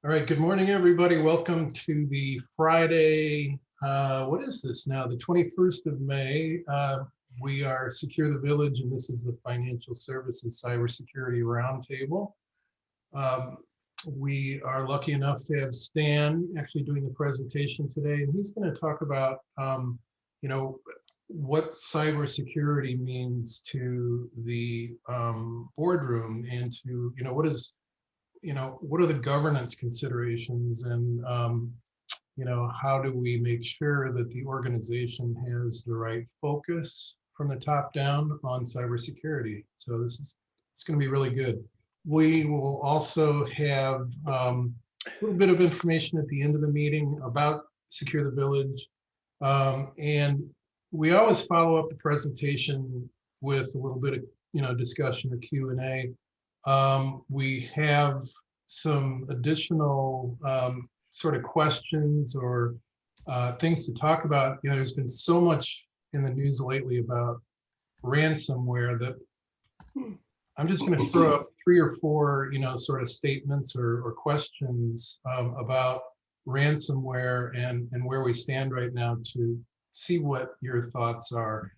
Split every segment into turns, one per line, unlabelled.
All right, good morning, everybody. Welcome to the Friday, what is this now? The 21st of May. We are Secure the Village, and this is the Financial Services Cybersecurity Roundtable. We are lucky enough to have Stan actually doing the presentation today, and he's going to talk about, what cybersecurity means to the boardroom and to, what are the governance considerations, and how do we make sure that the organization has the right focus from the top down on cybersecurity. So it's going to be really good. We will also have a little bit of information at the end of the meeting about Secure the Village, and we always follow up the presentation with a little bit of discussion or Q&A. We have some additional sort of questions or things to talk about. There's been so much in the news lately about ransomware that I'm just going to throw up 3 or 4, sort of statements or questions about ransomware and where we stand right now to see what your thoughts are.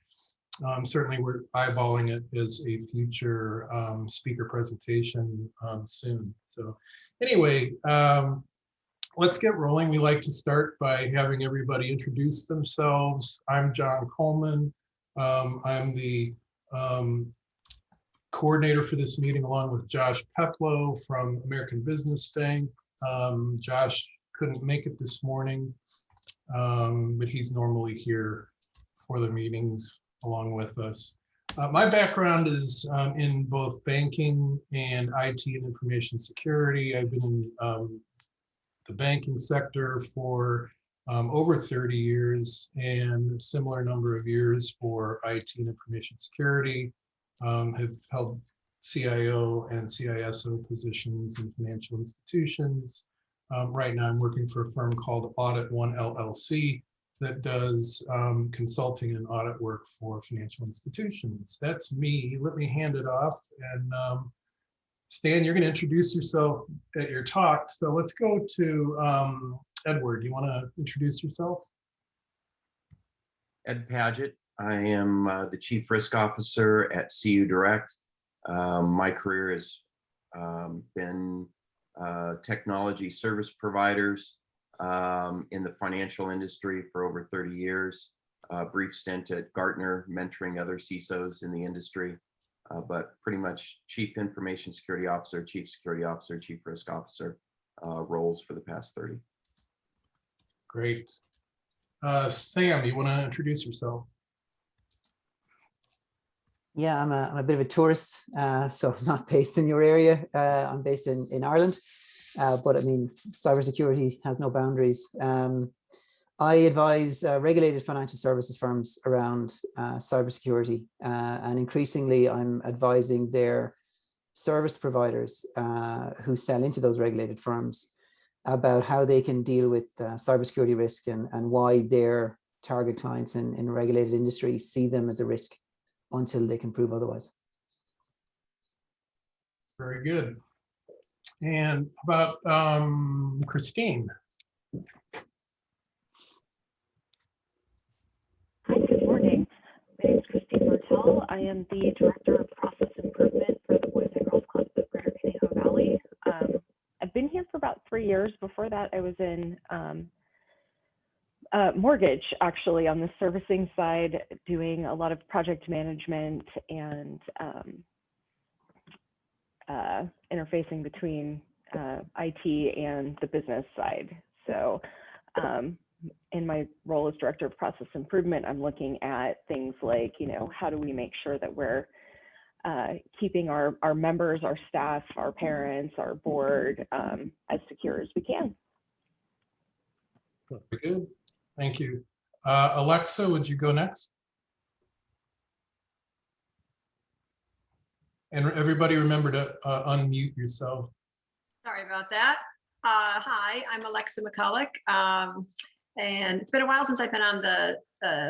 Certainly, we're eyeballing it as a future speaker presentation soon. So anyway, let's get rolling. We like to start by having everybody introduce themselves. I'm John Coleman. I'm the coordinator for this meeting, along with Josh Peplow from American Business Bank. Josh couldn't make it this morning, but he's normally here for the meetings along with us. My background is in both banking and IT and information security. I've been in the banking sector for over 30 years and a similar number of years for IT and information security. Have held CIO and CISO positions in financial institutions. Right now I'm working for a firm called Audit One LLC that does consulting and audit work for financial institutions. That's me. Let me hand it off. And Stan, you're going to introduce yourself at your talk. So let's go to Edward. You want to introduce yourself?
Ed Padgett. I am the Chief Risk Officer at CU Direct. My career has been technology service providers in the financial industry for over 30 years. Brief stint at Gartner, mentoring other CISOs in the industry, but pretty much Chief Information Security Officer, Chief Security Officer, Chief Risk Officer roles for the past 30.
Great. Sam, you want to introduce yourself?
Yeah, I'm a bit of a tourist, so I'm not based in your area. I'm based in Ireland. But I mean, cybersecurity has no boundaries. I advise regulated financial services firms around cybersecurity, and increasingly I'm advising their service providers who sell into those regulated firms about how they can deal with cybersecurity risk and why their target clients in regulated industry see them as a risk until they can prove otherwise.
Very good. And about Christine.
Hi, good morning. My name is Christine Martell. I am the Director of Process Improvement for the Boys and Girls Club of Greater Conejo Valley. I've been here for about 3 years. Before that, I was in mortgage, actually, on the servicing side, doing a lot of project management and interfacing between IT and the business side. So in my role as Director of Process Improvement, I'm looking at things like, how do we make sure that we're keeping our members, our staff, our parents, our board as secure as we can.
Very good. Thank you. Alexa, would you go next? And everybody remember to unmute yourself.
Sorry about that. Hi, I'm Alexa McCulloch, and it's been a while since I've been on the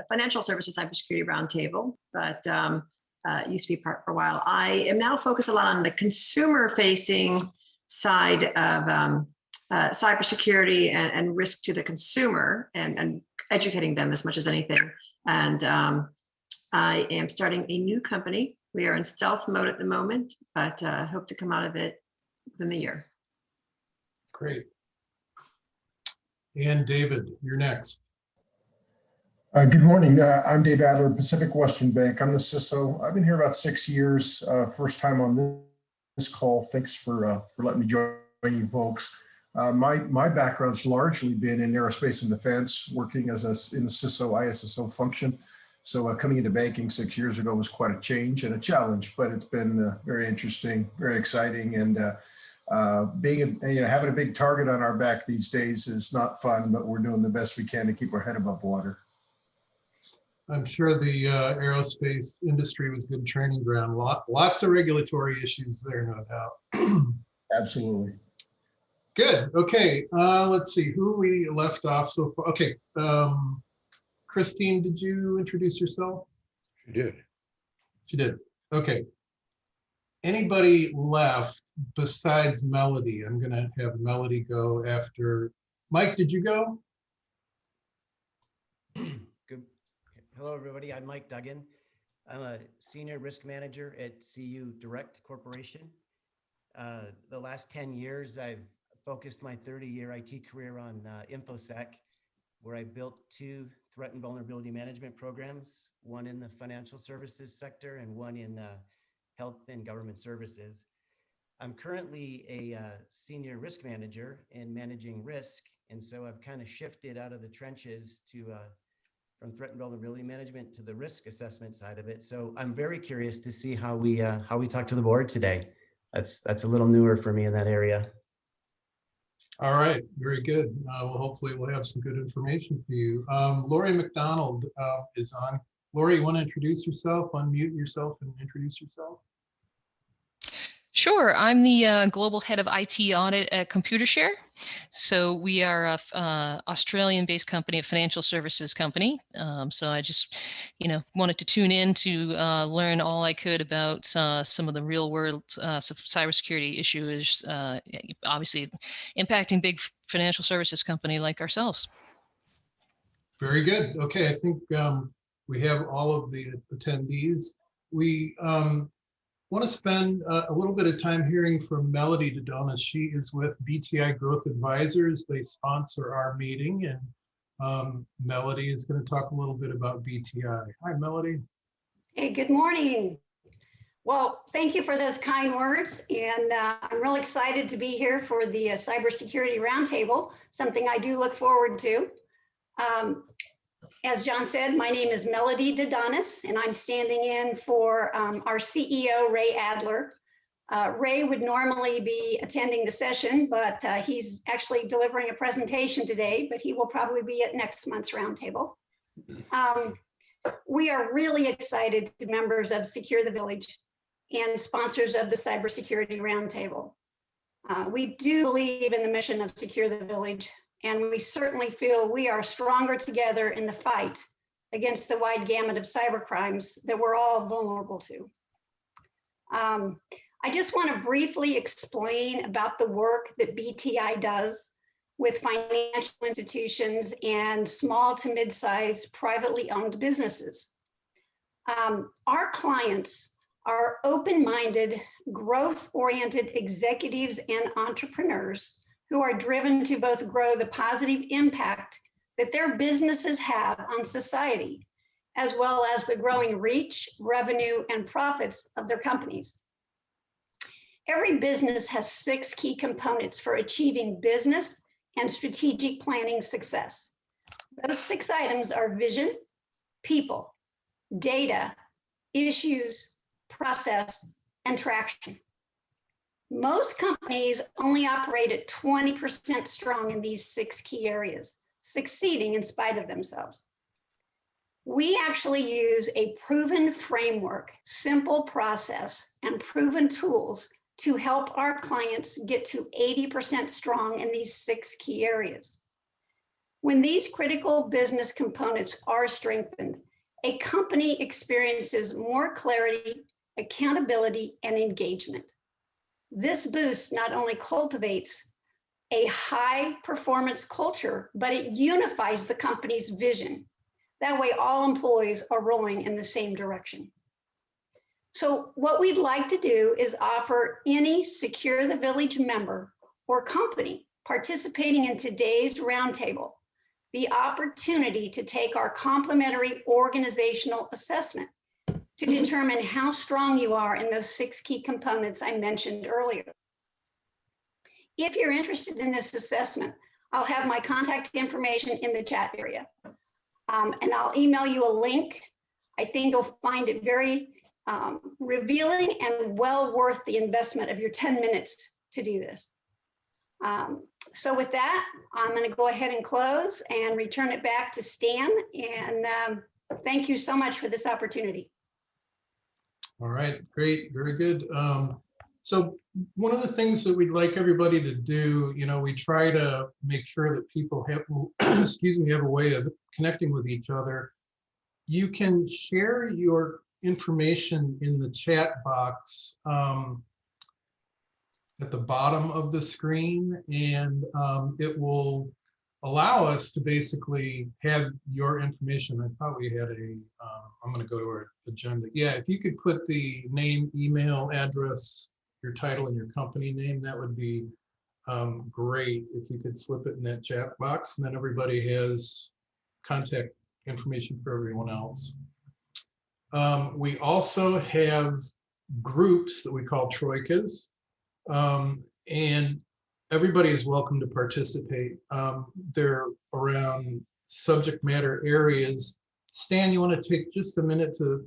Financial Services Cybersecurity Roundtable, but used to be part for a while. I am now focused a lot on the consumer-facing side of cybersecurity and risk to the consumer and educating them as much as anything. And I am starting a new company. We are in stealth mode at the moment, but hope to come out of it within the year.
Great. And David, you're next.
Good morning. I'm Dave Adler, Pacific Western Bank. I'm the CISO. I've been here about 6 years. First time on this call. Thanks for letting me join you folks. My background's largely been in aerospace and defense, working as in the CISO, ISSO function. So coming into banking 6 years ago was quite a change and a challenge, but it's been very interesting, very exciting, and having a big target on our back these days is not fun, but we're doing the best we can to keep our head above water.
I'm sure the aerospace industry was good training ground. Lots of regulatory issues there, no doubt.
Absolutely.
Good. Okay. Let's see who we left off so far. Okay. Christine, did you introduce yourself?
You did.
She did. Okay. Anybody left besides Melody? I'm going to have Melody go after. Mike, did you go?
Good. Hello, everybody. I'm Mike Duggan. I'm a senior risk manager at CU Direct Corporation. The last 10 years, I've focused my 30-year IT career on InfoSec, where I built 2 threat and vulnerability management programs, one in the financial services sector and one in health and government services. I'm currently a senior risk manager in managing risk, and so I've kind of shifted out of the trenches to from threat and vulnerability management to the risk assessment side of it. So I'm very curious to see how we talk to the board today. That's a little newer for me in that area.
All right, very good. Well, hopefully we'll have some good information for you. Lori McDonald is on. Lori, you want to introduce yourself, unmute yourself and introduce yourself?
Sure, I'm the global head of IT audit at Computershare. So we are a Australian-based company, a financial services company. So I just, wanted to tune in to learn all I could about some of the real-world cybersecurity issues, obviously impacting big financial services company like ourselves.
Very good. Okay, I think we have all of the attendees. We want to spend a little bit of time hearing from Melody Dodonis. She is with BTI Growth Advisors. They sponsor our meeting, and Melody is going to talk a little bit about BTI. Hi, Melody.
Hey, good morning. Well, thank you for those kind words, and I'm real excited to be here for the Cybersecurity Roundtable, something I do look forward to. As John said, my name is Melody Dodonis, and I'm standing in for our CEO, Ray Adler. Ray would normally be attending the session, but he's actually delivering a presentation today, but he will probably be at next month's roundtable. We are really excited to be members of SecureTheVillage and sponsors of the Cybersecurity Roundtable. We do believe in the mission of SecureTheVillage, and we certainly feel we are stronger together in the fight against the wide gamut of cybercrimes that we're all vulnerable to. I just want to briefly explain about the work that BTI does with financial institutions and small to mid-sized privately owned businesses. Our clients are open-minded, growth-oriented executives and entrepreneurs who are driven to both grow the positive impact that their businesses have on society, as well as the growing reach, revenue, and profits of their companies. Every business has 6 key components for achieving business and strategic planning success. Those 6 items are vision, people, data, issues, process, and traction. Most companies only operate at 20% strong in these 6 key areas, succeeding in spite of themselves. We actually use a proven framework, simple process, and proven tools to help our clients get to 80% strong in these 6 key areas. When these critical business components are strengthened, a company experiences more clarity, accountability, and engagement. This boost not only cultivates a high performance culture, but it unifies the company's vision. That way all employees are rowing in the same direction. So what we'd like to do is offer any Secure the Village member or company participating in today's roundtable the opportunity to take our complimentary organizational assessment to determine how strong you are in those 6 key components I mentioned earlier. If you're interested in this assessment, I'll have my contact information in the chat area. And I'll email you a link. I think you'll find it very revealing and well worth the investment of your 10 minutes to do this. So with that, I'm going to go ahead and close and return it back to Stan. And thank you so much for this opportunity.
All right, great, very good. So one of the things that we'd like everybody to do, we try to make sure that people have, excuse me, have a way of connecting with each other. You can share your information in the chat box at the bottom of the screen, and it will allow us to basically have your information. I thought we had I'm going to go to our agenda. Yeah, if you could put the name, email, address, your title, and your company name, that would be great if you could slip it in that chat box, and then everybody has contact information for everyone else. We also have groups that we call troikas, and everybody is welcome to participate. They're around subject matter areas. Stan, you want to take just a minute to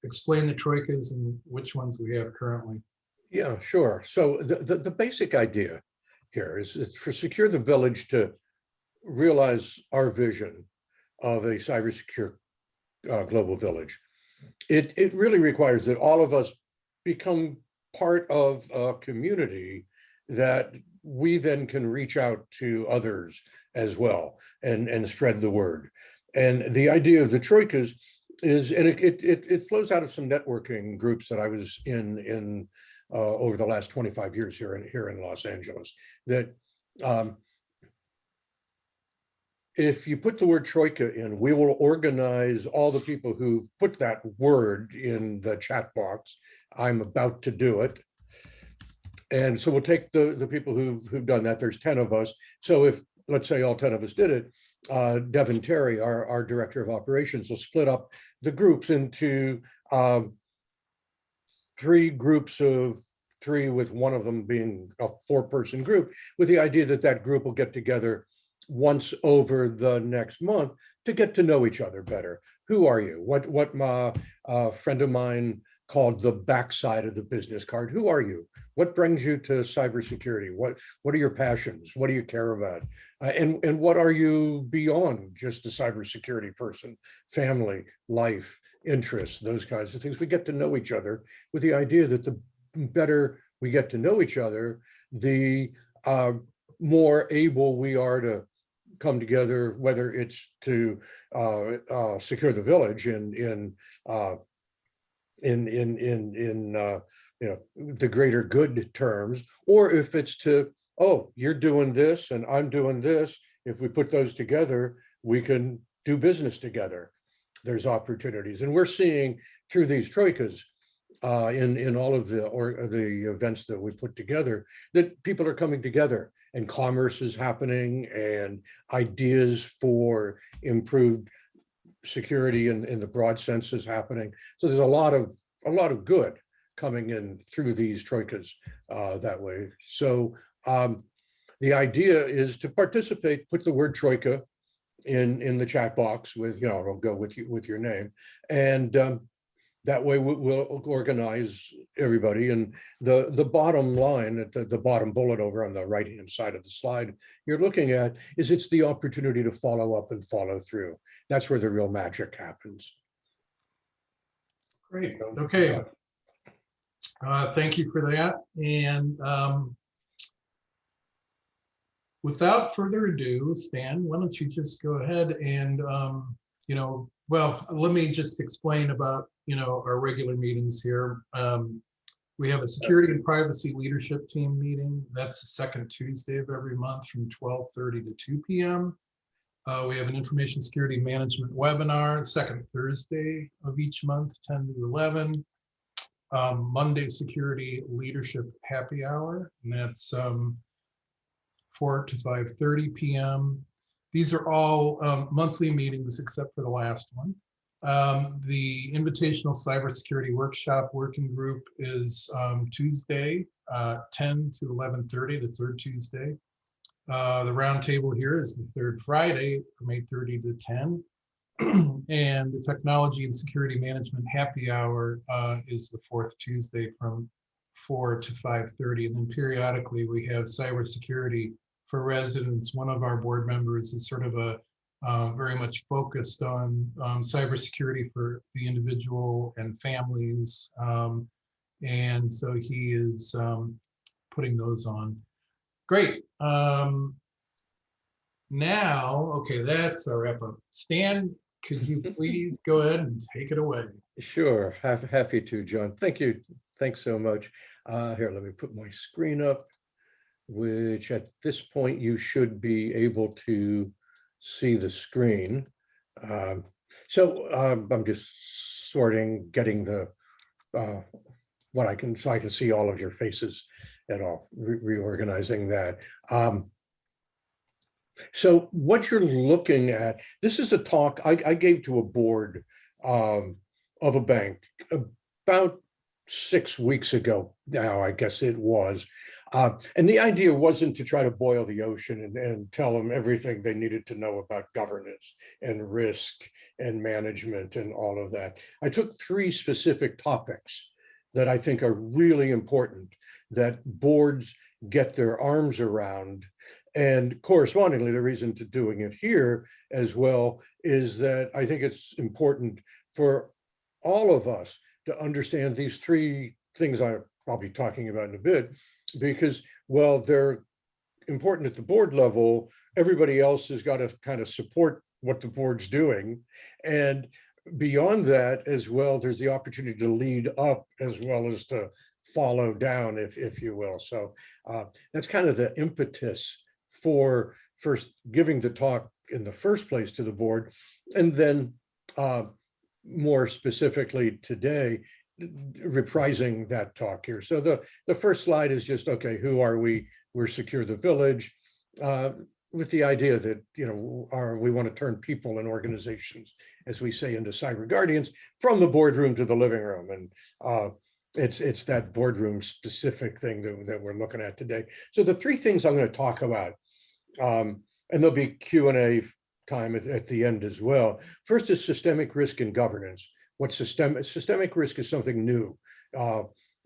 explain the troikas and which ones we have currently?
Yeah, sure. So the basic idea here is it's for Secure the Village to realize our vision of a cybersecure global village. It really requires that all of us become part of a community that we then can reach out to others as well and spread the word. And the idea of the troikas is, and it flows out of some networking groups that I was in over the last 25 years here in Los Angeles, that if you put the word troika in, we will organize all the people who put that word in the chat box. I'm about to do it. And so we'll take the people who've done that. There's 10 of us. So if, let's say, all 10 of us did it, Devin Terry, our director of operations, will split up the groups into 3 groups of 3, with one of them being a 4-person group, with the idea that that group will get together once over the next month to get to know each other better. Who are you? What my friend of mine called the backside of the business card. Who are you? What brings you to cybersecurity? What are your passions? What do you care about? And what are you beyond just a cybersecurity person? Family, life, interests, those kinds of things. We get to know each other with the idea that the better we get to know each other, the more able we are to come together, whether it's to secure the village in the greater good terms, or if it's to, oh, you're doing this and I'm doing this. If we put those together, we can do business together. There's opportunities, and we're seeing through these troikas in all of the events that we put together that people are coming together, and commerce is happening, and ideas for improved security in the broad sense is happening. So there's a lot of good coming in through these troikas that way. So the idea is to participate, put the word troika in the chat box with, it'll go with your name, and that way we'll organize everybody. And the bottom line, at the bottom bullet over on the right-hand side of the slide you're looking at, is it's the opportunity to follow up and follow through. That's where the real magic happens.
Great. Okay. Thank you for that. And without further ado, Stan, why don't you just go ahead and, well, let me just explain about, our regular meetings here. We have a security and privacy leadership team meeting. That's the second Tuesday of every month from 12:30 to 2 p.m. We have an information security management webinar, second Thursday of each month, 10 to 11. Monday security leadership happy hour, and that's 4 to 5:30 p.m. These are all monthly meetings except for the last one. The invitational cybersecurity workshop working group is Tuesday, 10 to 11:30, the third Tuesday. The roundtable here is the third Friday from 8:30 to 10. And the technology and security management happy hour is the fourth Tuesday from 4 to 5:30. And then periodically we have cybersecurity for residents. One of our board members is sort of a very much focused on cybersecurity for the individual and families. And so he is putting those on. Great. Now, okay, that's our wrap up. Stan, could you please go ahead and take it away?
Sure, happy to, John. Thank you. Thanks so much. Here, let me put my screen up, which at this point you should be able to see the screen. So I'm just sorting, getting the what I can, so I can see all of your faces and all, reorganizing that. So what you're looking at, this is a talk I gave to a board of a bank about 6 weeks ago now, I guess it was. And the idea wasn't to try to boil the ocean and tell them everything they needed to know about governance and risk and management and all of that. I took 3 specific topics that I think are really important that boards get their arms around. And correspondingly, the reason to doing it here as well is that I think it's important for all of us to understand these 3 things I'll be talking about in a bit, because while they're important at the board level, everybody else has got to kind of support what the board's doing. And beyond that as well, there's the opportunity to lead up as well as to follow down, if you will. So that's kind of the impetus for first giving the talk in the first place to the board, and then more specifically today, reprising that talk here. So the first slide is just, okay, who are we? We're SecureTheVillage, with the idea that, you know, we want to turn people and organizations, as we say, into cyber guardians from the boardroom to the living room. And it's that boardroom specific thing that we're looking at today. So the 3 things I'm going to talk about, and there'll be Q&A time at the end as well. First is systemic risk and governance. What systemic risk is something new,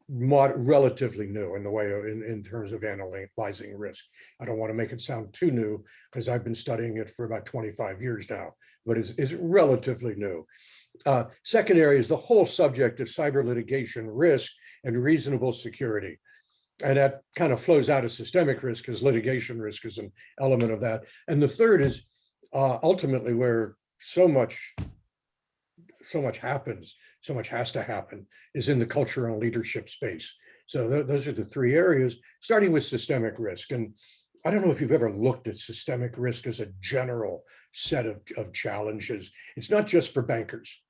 relatively new in the way of, in terms of analyzing risk. I don't want to make it sound too new because I've been studying it for about 25 years now, but it's relatively new. Second area is the whole subject of cyber litigation risk and reasonable security. And that kind of flows out of systemic risk because litigation risk is an element of that. And the third is ultimately where so much happens, so much has to happen, is in the culture and leadership space. So those are the 3 areas, starting with systemic risk. And I don't know if you've ever looked at systemic risk as a general set of challenges. It's not just for bankers.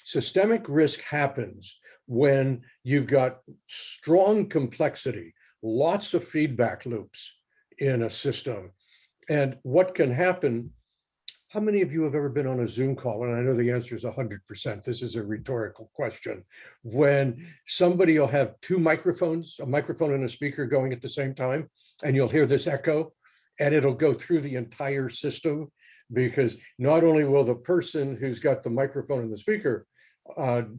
Systemic risk happens when you've got strong complexity, lots of feedback loops in a system. And what can happen, how many of you have ever been on a Zoom call? And I know the answer is 100%. This is a rhetorical question. When somebody will have 2 microphones, a microphone and a speaker going at the same time, and you'll hear this echo, and it'll go through the entire system, because not only will the person who's got the microphone and the speaker,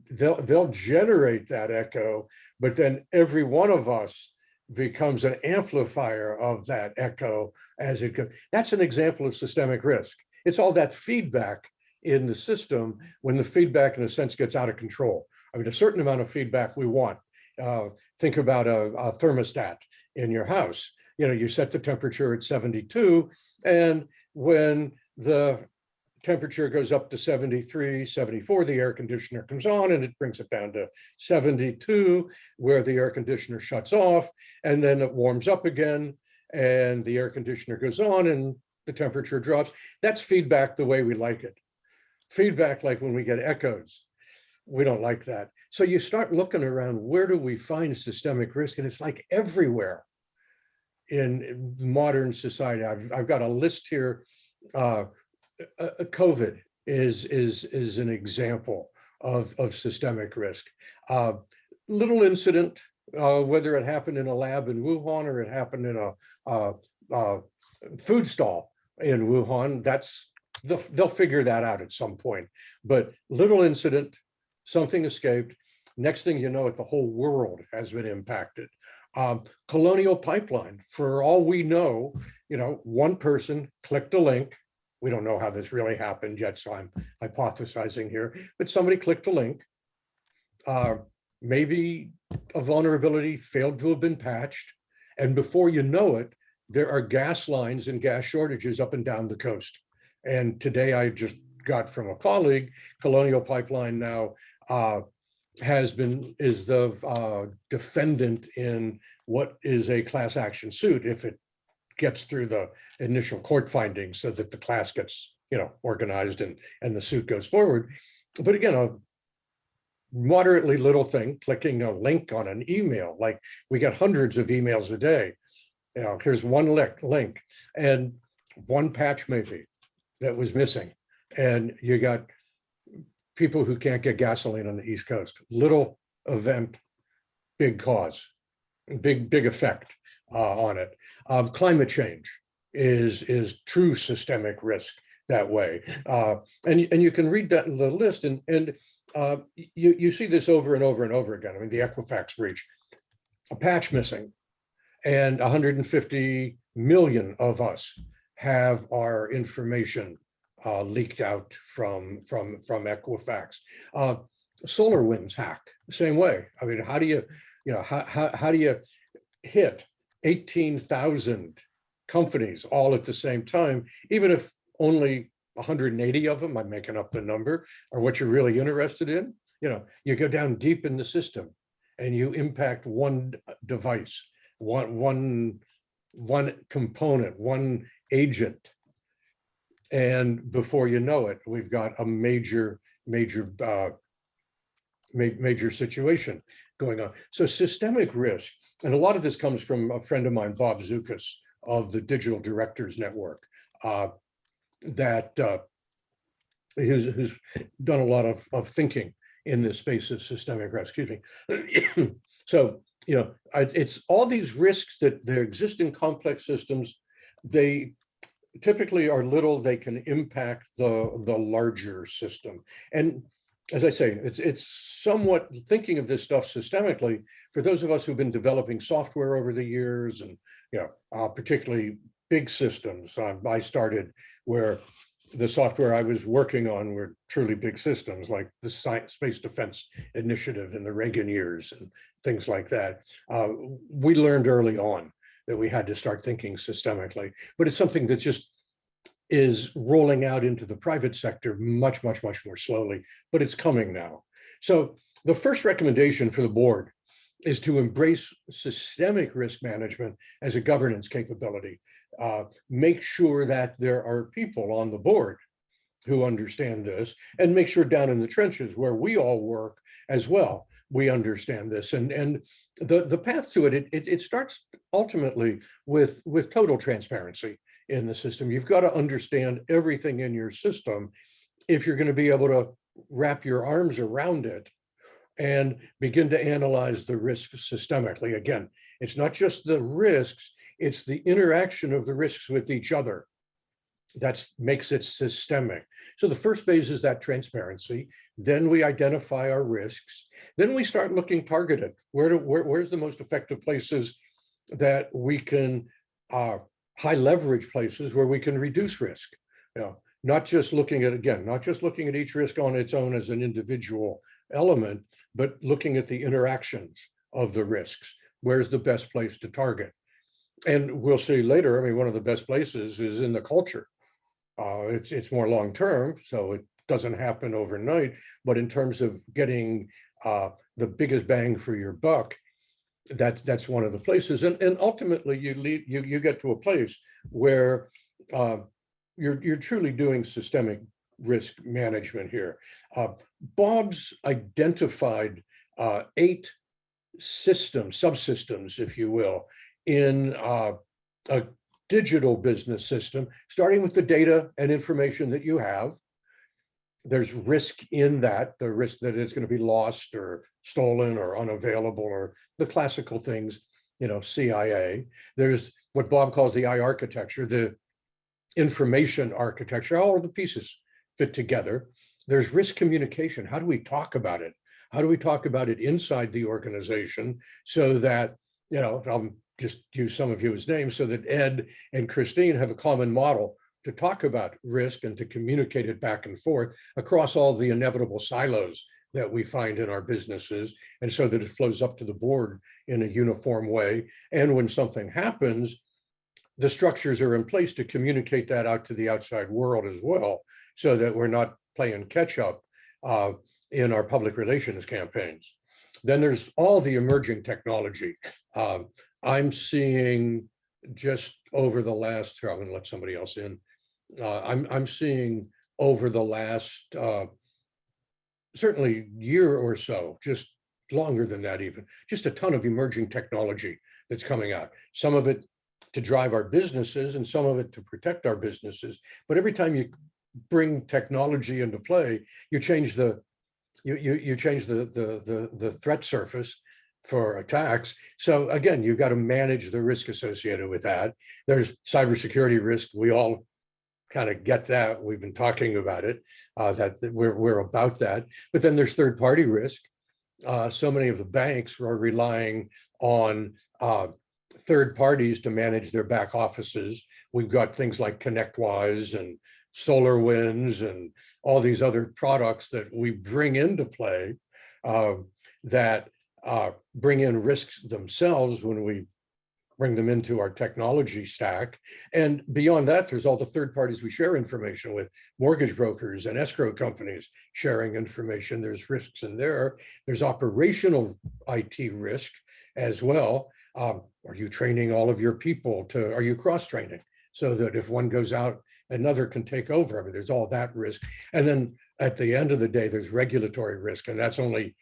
they'll generate that echo, but then every one of us becomes an amplifier of that echo as it goes. That's an example of systemic risk. It's all that feedback in the system when the feedback, in a sense, gets out of control. I mean, a certain amount of feedback we want. Think about a thermostat in your house. You know, you set the temperature at 72, and when the temperature goes up to 73, 74, the air conditioner comes on and it brings it down to 72, where the air conditioner shuts off, and then it warms up again, and the air conditioner goes on and the temperature drops. That's feedback the way we like it. Feedback like when we get echoes, we don't like that. So you start looking around, where do we find systemic risk? And it's like everywhere in modern society. I've got a list here. COVID is an example of systemic risk. Little incident, whether it happened in a lab in Wuhan or it happened in a food stall in Wuhan, they'll figure that out at some point. But little incident, something escaped. Next thing you know, the whole world has been impacted. Colonial Pipeline, for all we know, one person clicked a link. We don't know how this really happened yet, so I'm hypothesizing here, but somebody clicked a link. Maybe a vulnerability failed to have been patched, and before you know it, there are gas lines and gas shortages up and down the coast. And today I just got from a colleague, Colonial Pipeline now is the defendant in what is a class action suit if it gets through the initial court findings, so that the class gets organized and the suit goes forward. But again, a moderately little thing, clicking a link on an email, like we get hundreds of emails a day. Here's one link and one patch maybe that was missing, and you got people who can't get gasoline on the East Coast. Little event, big cause, big effect on it. Climate change is true systemic risk that way, and you can read that in the list, and you see this over and over and over again. I mean, the Equifax breach, a patch missing, and 150 million of us have our information leaked out from Equifax. SolarWinds hack, same way. I mean, how do you hit 18,000 companies all at the same time, even if only 180 of them, I'm making up the number, are what you're really interested in? You go down deep in the system and you impact one device, one component, one agent. And before you know it, we've got a major situation going on. So systemic risk, and a lot of this comes from a friend of mine, Bob Zukas of the Digital Directors Network, who's done a lot of thinking in this space of systemic risk. Excuse me. So it's all these risks that exist in complex systems. They typically are little. They can impact the larger system. And as I say, it's somewhat thinking of this stuff systemically. For those of us who've been developing software over the years, and particularly big systems, I started where the software I was working on were truly big systems, like the Space Defense Initiative in the Reagan years and things like that. We learned early on that we had to start thinking systemically, but it's something that just is rolling out into the private sector much more slowly, but it's coming now. So the first recommendation for the board is to embrace systemic risk management as a governance capability. Make sure that there are people on the board who understand this, and make sure down in the trenches where we all work as well, we understand this. And the path to it starts ultimately with total transparency in the system. You've got to understand everything in your system if you're going to be able to wrap your arms around it and begin to analyze the risks systemically. Again, it's not just the risks, it's the interaction of the risks with each other that makes it systemic. So the first phase is that transparency. Then we identify our risks. Then we start looking targeted. Where's the most effective places that we can, high leverage places where we can reduce risk? Not just looking at each risk on its own as an individual element, but looking at the interactions of the risks. Where's the best place to target? And we'll see later, I mean, one of the best places is in the culture. It's more long-term, so it doesn't happen overnight. But in terms of getting the biggest bang for your buck, that's one of the places. And ultimately you get to a place where you're truly doing systemic risk management here. Bob's identified 8 subsystems, if you will, in a digital business system, starting with the data and information that you have. There's risk in that, the risk that it's going to be lost or stolen or unavailable, or the classical things, CIA. There's what Bob calls the I architecture, the information architecture, all of the pieces fit together. There's risk communication. How do we talk about it? How do we talk about it inside the organization so that, I'll just use some of you as names, so that Ed and Christine have a common model to talk about risk and to communicate it back and forth across all the inevitable silos that we find in our businesses, and so that it flows up to the board in a uniform way. And when something happens, the structures are in place to communicate that out to the outside world as well, so that we're not playing catch up in our public relations campaigns. Then there's all the emerging technology. I'm seeing just over the last, here, I'm going to let somebody else in. I'm seeing over the last certainly year or so, just longer than that even, just a ton of emerging technology that's coming out. Some of it to drive our businesses and some of it to protect our businesses. But every time you bring technology into play, you change the the threat surface for attacks. So again, you've got to manage the risk associated with that. There's cybersecurity risk. We all kind of get that. We've been talking about it, that we're about that. But then there's third-party risk. So many of the banks are relying on third parties to manage their back offices. We've got things like ConnectWise and SolarWinds and all these other products that we bring into play that bring in risks themselves when we bring them into our technology stack. And beyond that, there's all the third parties we share information with, mortgage brokers and escrow companies sharing information. There's risks in there. There's operational IT risk as well. Are you training all of your people are you cross-training so that if one goes out, another can take over? I mean, there's all that risk. And then at the end of the day, there's regulatory risk, and that's only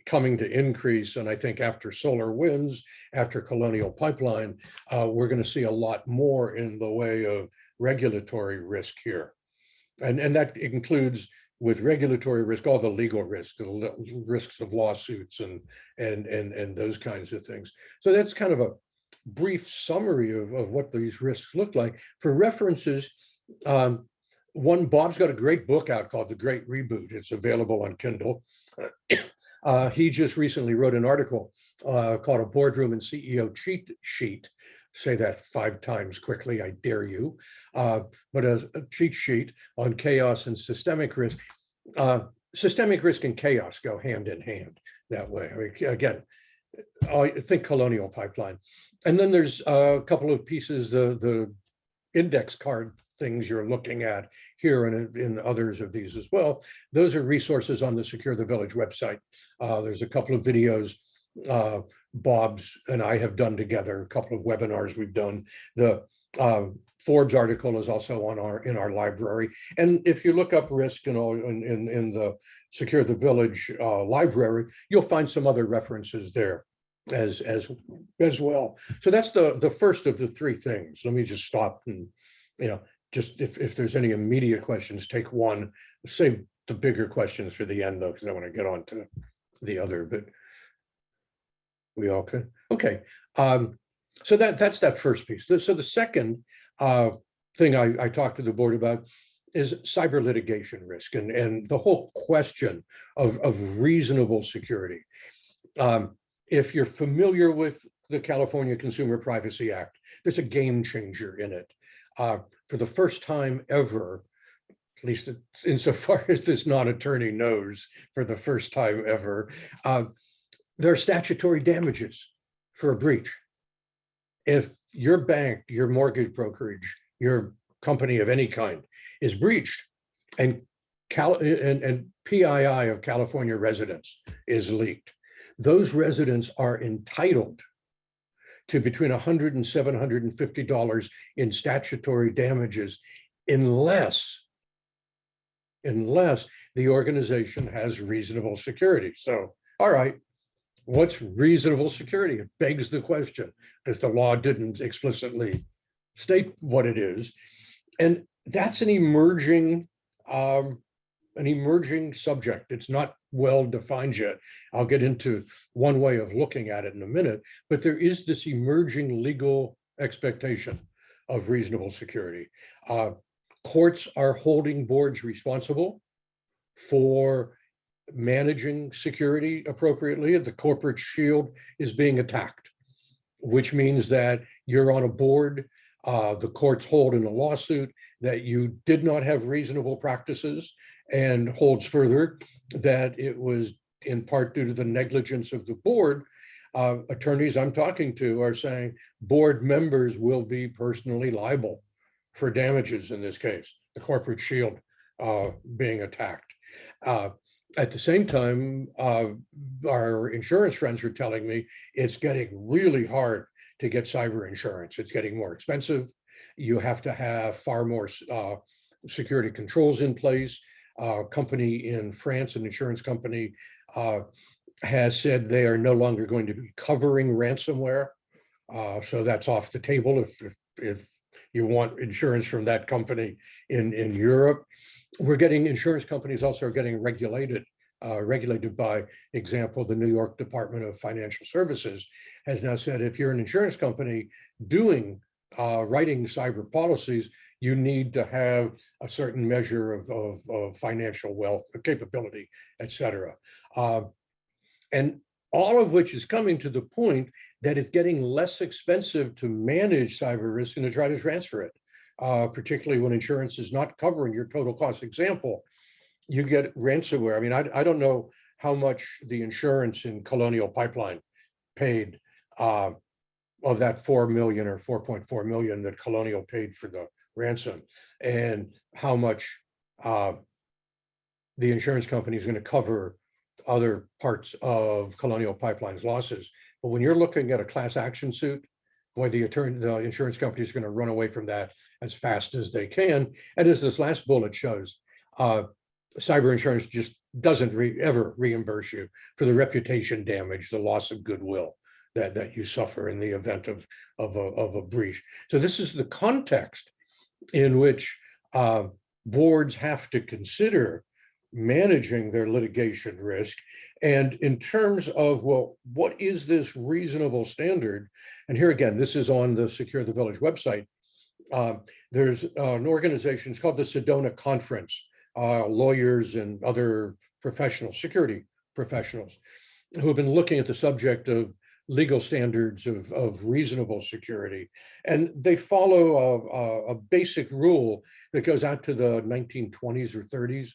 coming to increase. And I think after SolarWinds, after Colonial Pipeline, we're going to see a lot more in the way of regulatory risk here. And that includes, with regulatory risk, all the legal risks, the risks of lawsuits and those kinds of things. So that's kind of a brief summary of what these risks look like. For references, Bob's got a great book out called The Great Reboot. It's available on Kindle. He just recently wrote an article called A Boardroom and CEO Cheat Sheet. Say that 5 times quickly, I dare you. But a cheat sheet on chaos and systemic risk. Systemic risk and chaos go hand in hand that way. I mean, again, I think Colonial Pipeline. And then there's a couple of pieces, the index card things you're looking at here and in others of these as well. Those are resources on the SecureTheVillage website. There's a couple of videos Bob's and I have done together, a couple of webinars we've done. The Forbes article is also in our library. And if you look up risk in the SecureTheVillage library, you'll find some other references there as well. So that's the first of the 3 things. Let me just stop and, just if there's any immediate questions, take one. Save the bigger questions for the end, though, because I want to get on to the other. But we all could. Okay. So that's that first piece. So the second thing I talked to the board about is cyber litigation risk and the whole question of reasonable security. If you're familiar with the California Consumer Privacy Act, there's a game changer in it. For the first time ever, at least insofar as this non-attorney knows, for the first time ever, there are statutory damages for a breach. If your bank, your mortgage brokerage, your company of any kind is breached, and PII of California residents is leaked, those residents are entitled to between $100 and $750 in statutory damages unless the organization has reasonable security. So, all right, what's reasonable security? It begs the question, because the law didn't explicitly state what it is. And that's an emerging subject. It's not well defined yet. I'll get into one way of looking at it in a minute, but there is this emerging legal expectation of reasonable security. Courts are holding boards responsible for managing security appropriately. The corporate shield is being attacked, which means that you're on a board, the courts hold in a lawsuit that you did not have reasonable practices, and holds further that it was in part due to the negligence of the board. Attorneys I'm talking to are saying board members will be personally liable for damages in this case, the corporate shield being attacked. At the same time, our insurance friends are telling me it's getting really hard to get cyber insurance. It's getting more expensive. You have to have far more security controls in place. A company in France, an insurance company, has said they are no longer going to be covering ransomware. So that's off the table if you want insurance from that company in Europe. We're getting, insurance companies also are getting regulated by example, the New York Department of Financial Services has now said, if you're an insurance company writing cyber policies, you need to have a certain measure of financial wealth, capability, et cetera. And all of which is coming to the point that it's getting less expensive to manage cyber risk and to try to transfer it, particularly when insurance is not covering your total cost. Example, you get ransomware. I mean, I don't know how much the insurance in Colonial Pipeline paid of that 4 million or 4.4 million that Colonial paid for the ransom, and how much the insurance company is going to cover other parts of Colonial Pipeline's losses. But when you're looking at a class action suit, boy, the insurance company is going to run away from that as fast as they can. And as this last bullet shows, cyber insurance just doesn't ever reimburse you for the reputation damage, the loss of goodwill that you suffer in the event of a breach. So this is the context in which boards have to consider managing their litigation risk. And in terms of, well, what is this reasonable standard? And here again, this is on the Secure the Village website. There's an organization, it's called the Sedona Conference, lawyers and other professionals, security professionals, who have been looking at the subject of legal standards of reasonable security. And they follow a basic rule that goes out to the 1920s or 30s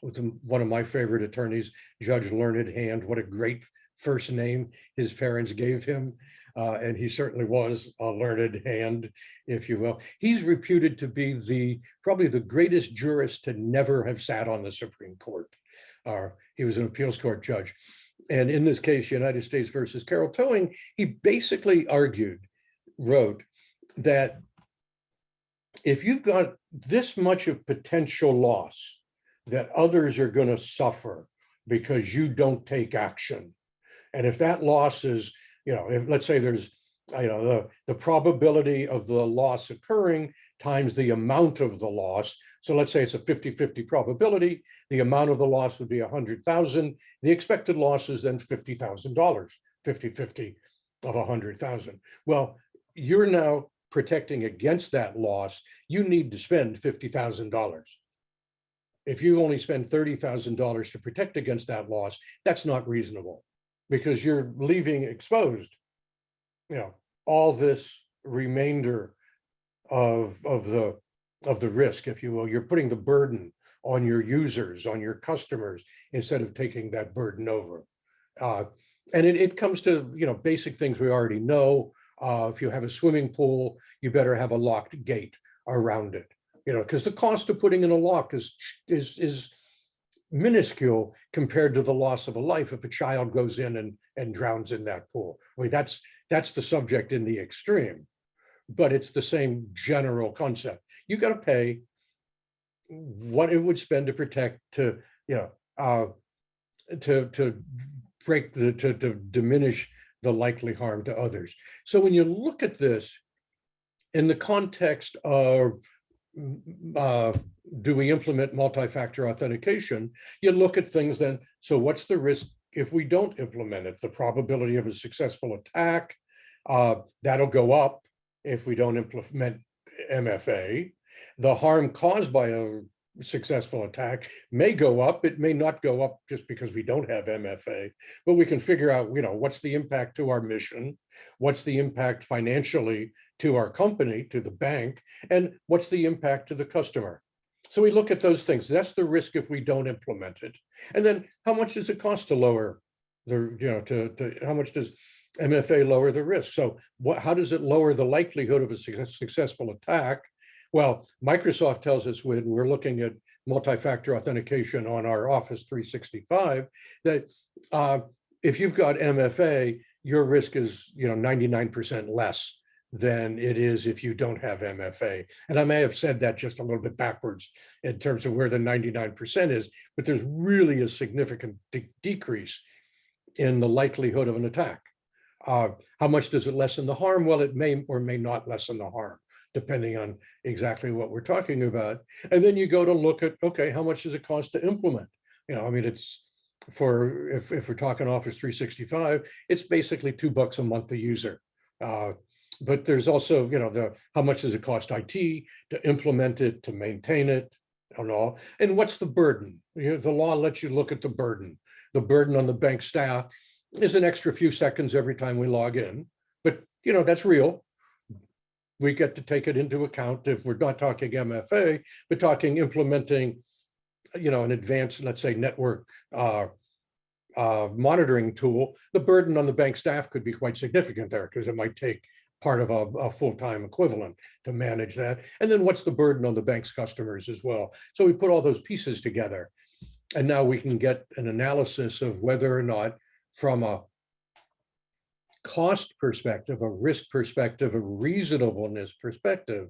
with one of my favorite attorneys, Judge Learned Hand. What a great first name his parents gave him. And he certainly was a learned hand, if you will. He's reputed to be probably the greatest jurist to never have sat on the Supreme Court. He was an appeals court judge. And in this case, United States versus Carroll Towing, he basically wrote that if you've got this much of potential loss that others are going to suffer because you don't take action, and if that loss is, if let's say there's, the probability of the loss occurring times the amount of the loss. So let's say it's a 50-50 probability. The amount of the loss would be 100,000. The expected loss is then $50,000, 50-50 of 100,000. Well, you're now protecting against that loss. You need to spend $50,000. If you only spend $30,000 to protect against that loss, that's not reasonable, because you're leaving exposed, all this remainder of the risk, if you will. You're putting the burden on your users, on your customers, instead of taking that burden over. And it comes to, basic things we already know. If you have a swimming pool, you better have a locked gate around it. because the cost of putting in a lock is minuscule compared to the loss of a life if a child goes in and drowns in that pool. I mean, that's the subject in the extreme, but it's the same general concept. You got to pay what it would spend to protect, to break to diminish the likely harm to others. So when you look at this in the context of do we implement multi-factor authentication, you look at things then, so what's the risk if we don't implement it? The probability of a successful attack, that'll go up if we don't implement MFA. The harm caused by a successful attack may go up. It may not go up just because we don't have MFA, but we can figure out, what's the impact to our mission? What's the impact financially to our company, to the bank, and what's the impact to the customer? So we look at those things. That's the risk if we don't implement it. And then how much does it cost to lower the, how much does MFA lower the risk? So how does it lower the likelihood of a successful attack? Well, Microsoft tells us when we're looking at multi-factor authentication on our Office 365 that if you've got MFA, your risk is 99% less than it is if you don't have MFA. And I may have said that just a little bit backwards in terms of where the 99% is, but there's really a significant decrease in the likelihood of an attack. How much does it lessen the harm? Well, it may or may not lessen the harm, depending on exactly what we're talking about. And then you go to look at, okay, how much does it cost to implement? It's for, if we're talking Office 365, it's basically $2 a month a user. But there's also, how much does it cost IT to implement it, to maintain it, and all. And what's the burden? The law lets you look at the burden. The burden on the bank staff is an extra few seconds every time we log in, but that's real. We get to take it into account if we're not talking MFA, but talking implementing, an advanced, let's say, network monitoring tool. The burden on the bank staff could be quite significant there because it might take part of a full-time equivalent to manage that. And then what's the burden on the bank's customers as well? So we put all those pieces together, and now we can get an analysis of whether or not, from a cost perspective, a risk perspective, a reasonableness perspective,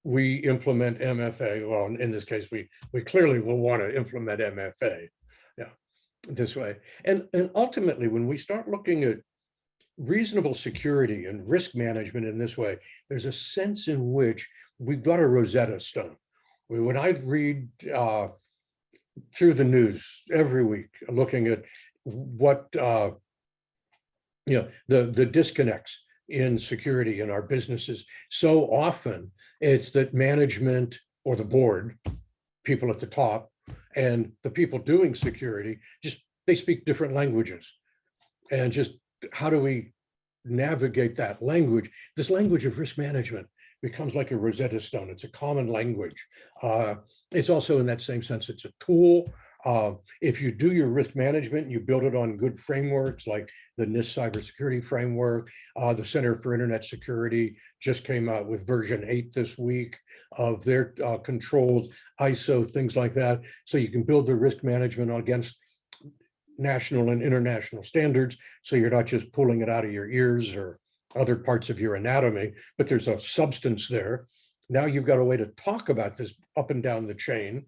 we implement MFA. Well, in this case, we clearly will want to implement MFA, this way. And ultimately, when we start looking at reasonable security and risk management in this way, there's a sense in which we've got a Rosetta Stone. When I read through the news every week, looking at what the disconnects in security in our businesses, so often it's that management or the board, people at the top, and the people doing security, they speak different languages. And just how do we navigate that language? This language of risk management becomes like a Rosetta Stone. It's a common language. It's also, in that same sense, it's a tool. If you do your risk management, you build it on good frameworks like the Nist cybersecurity framework. The Center for Internet Security just came out with version 8 this week of their controls, ISO, things like that. So you can build the risk management against national and international standards. So you're not just pulling it out of your ears or other parts of your anatomy, but there's a substance there. Now you've got a way to talk about this up and down the chain.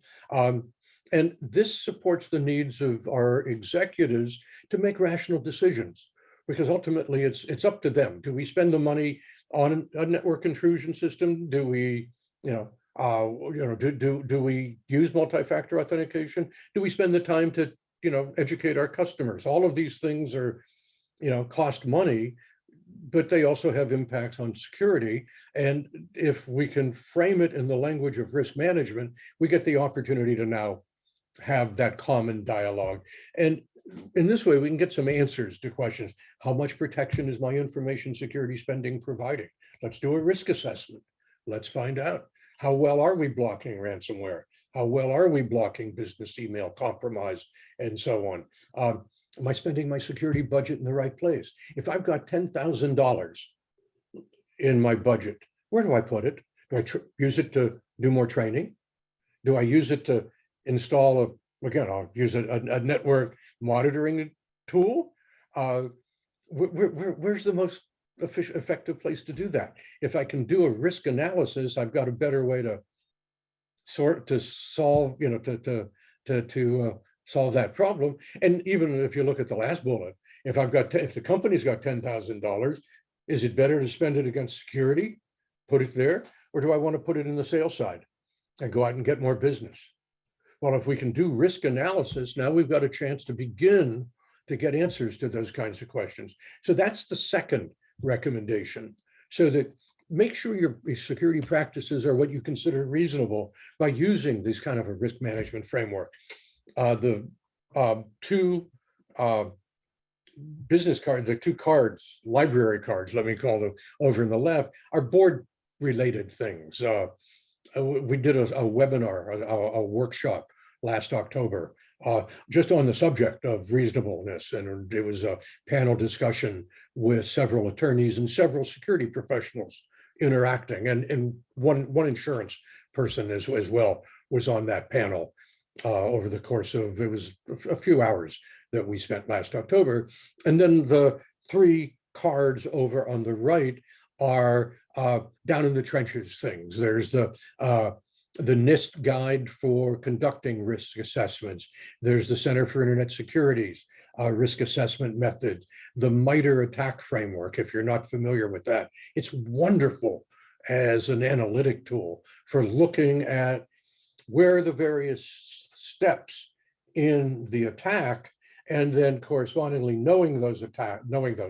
And this supports the needs of our executives to make rational decisions, because ultimately it's up to them. Do we spend the money on a network intrusion system? Do we, do we use multi-factor authentication? Do we spend the time to, educate our customers? All of these things are, cost money, but they also have impacts on security. And if we can frame it in the language of risk management, we get the opportunity to now have that common dialogue. And in this way, we can get some answers to questions. How much protection is my information security spending providing? Let's do a risk assessment. Let's find out. How well are we blocking ransomware? How well are we blocking business email compromise and so on? Am I spending my security budget in the right place? If I've got $10,000 in my budget, where do I put it? Do I use it to do more training? Do I use it to install again, I'll use a network monitoring tool? Where's the most effective place to do that? If I can do a risk analysis, I've got a better way to solve, solve that problem. And even if you look at the last bullet, if the company's got $10,000, is it better to spend it against security, put it there, or do I want to put it in the sales side and go out and get more business? Well, if we can do risk analysis, now we've got a chance to begin to get answers to those kinds of questions. So that's the second recommendation. So that make sure your security practices are what you consider reasonable by using this kind of a risk management framework. The two business cards, the two cards, library cards, let me call them, over in the left, are board related things. We did a webinar, a workshop last October, just on the subject of reasonableness. And it was a panel discussion with several attorneys and several security professionals interacting. And one insurance person as well was on that panel over the course of, it was a few hours that we spent last October. And then the three cards over on the right are down in the trenches things. There's the Nist guide for conducting risk assessments. There's the Center for Internet Security's risk assessment method, the MITRE attack framework, if you're not familiar with that. It's wonderful as an analytic tool for looking at where the various steps in the attack, and then correspondingly knowing those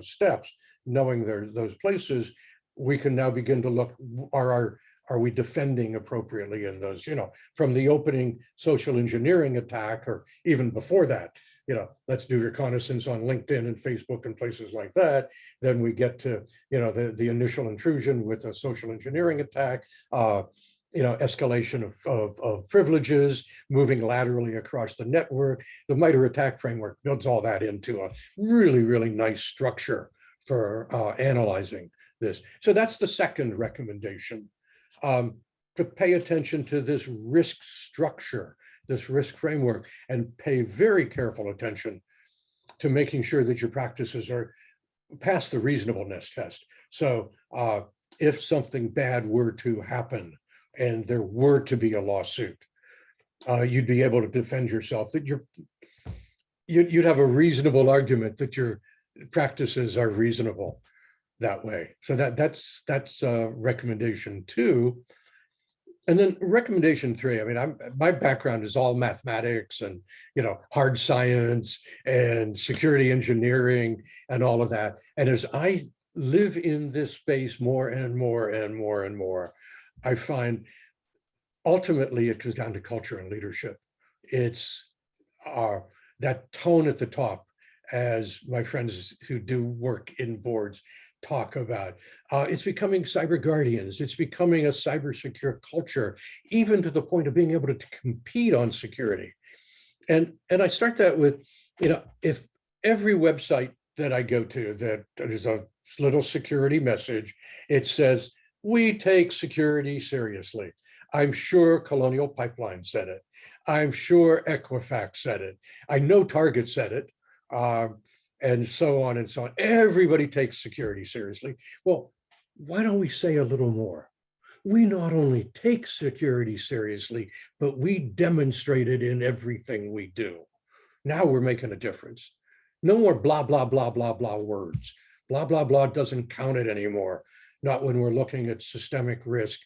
steps, knowing those places, we can now begin to look, are we defending appropriately in those, from the opening social engineering attack, or even before that, let's do reconnaissance on LinkedIn and Facebook and places like that. Then we get to, the initial intrusion with a social engineering attack, escalation of privileges, moving laterally across the network. The MITRE attack framework builds all that into a really, really nice structure for analyzing this. So that's the second recommendation, to pay attention to this risk structure, this risk framework, and pay very careful attention to making sure that your practices are past the reasonableness test. So if something bad were to happen and there were to be a lawsuit, you'd be able to defend yourself, that you'd have a reasonable argument that your practices are reasonable that way. So that's recommendation 2. And then recommendation 3, I mean, my background is all mathematics and, hard science and security engineering and all of that. And as I live in this space more and more and more and more, I find ultimately it comes down to culture and leadership. It's that tone at the top, as my friends who do work in boards talk about. It's becoming cyber guardians. It's becoming a cybersecure culture, even to the point of being able to compete on security. And I start that with, if every website that I go to that there's a little security message, it says, we take security seriously. I'm sure Colonial Pipeline said it. I'm sure Equifax said it. I know Target said it. And so on and so on. Everybody takes security seriously. Well, why don't we say a little more? We not only take security seriously, but we demonstrate it in everything we do. Now we're making a difference. No more blah, blah, blah, blah, blah words. Blah, blah, blah doesn't count it anymore. Not when we're looking at systemic risk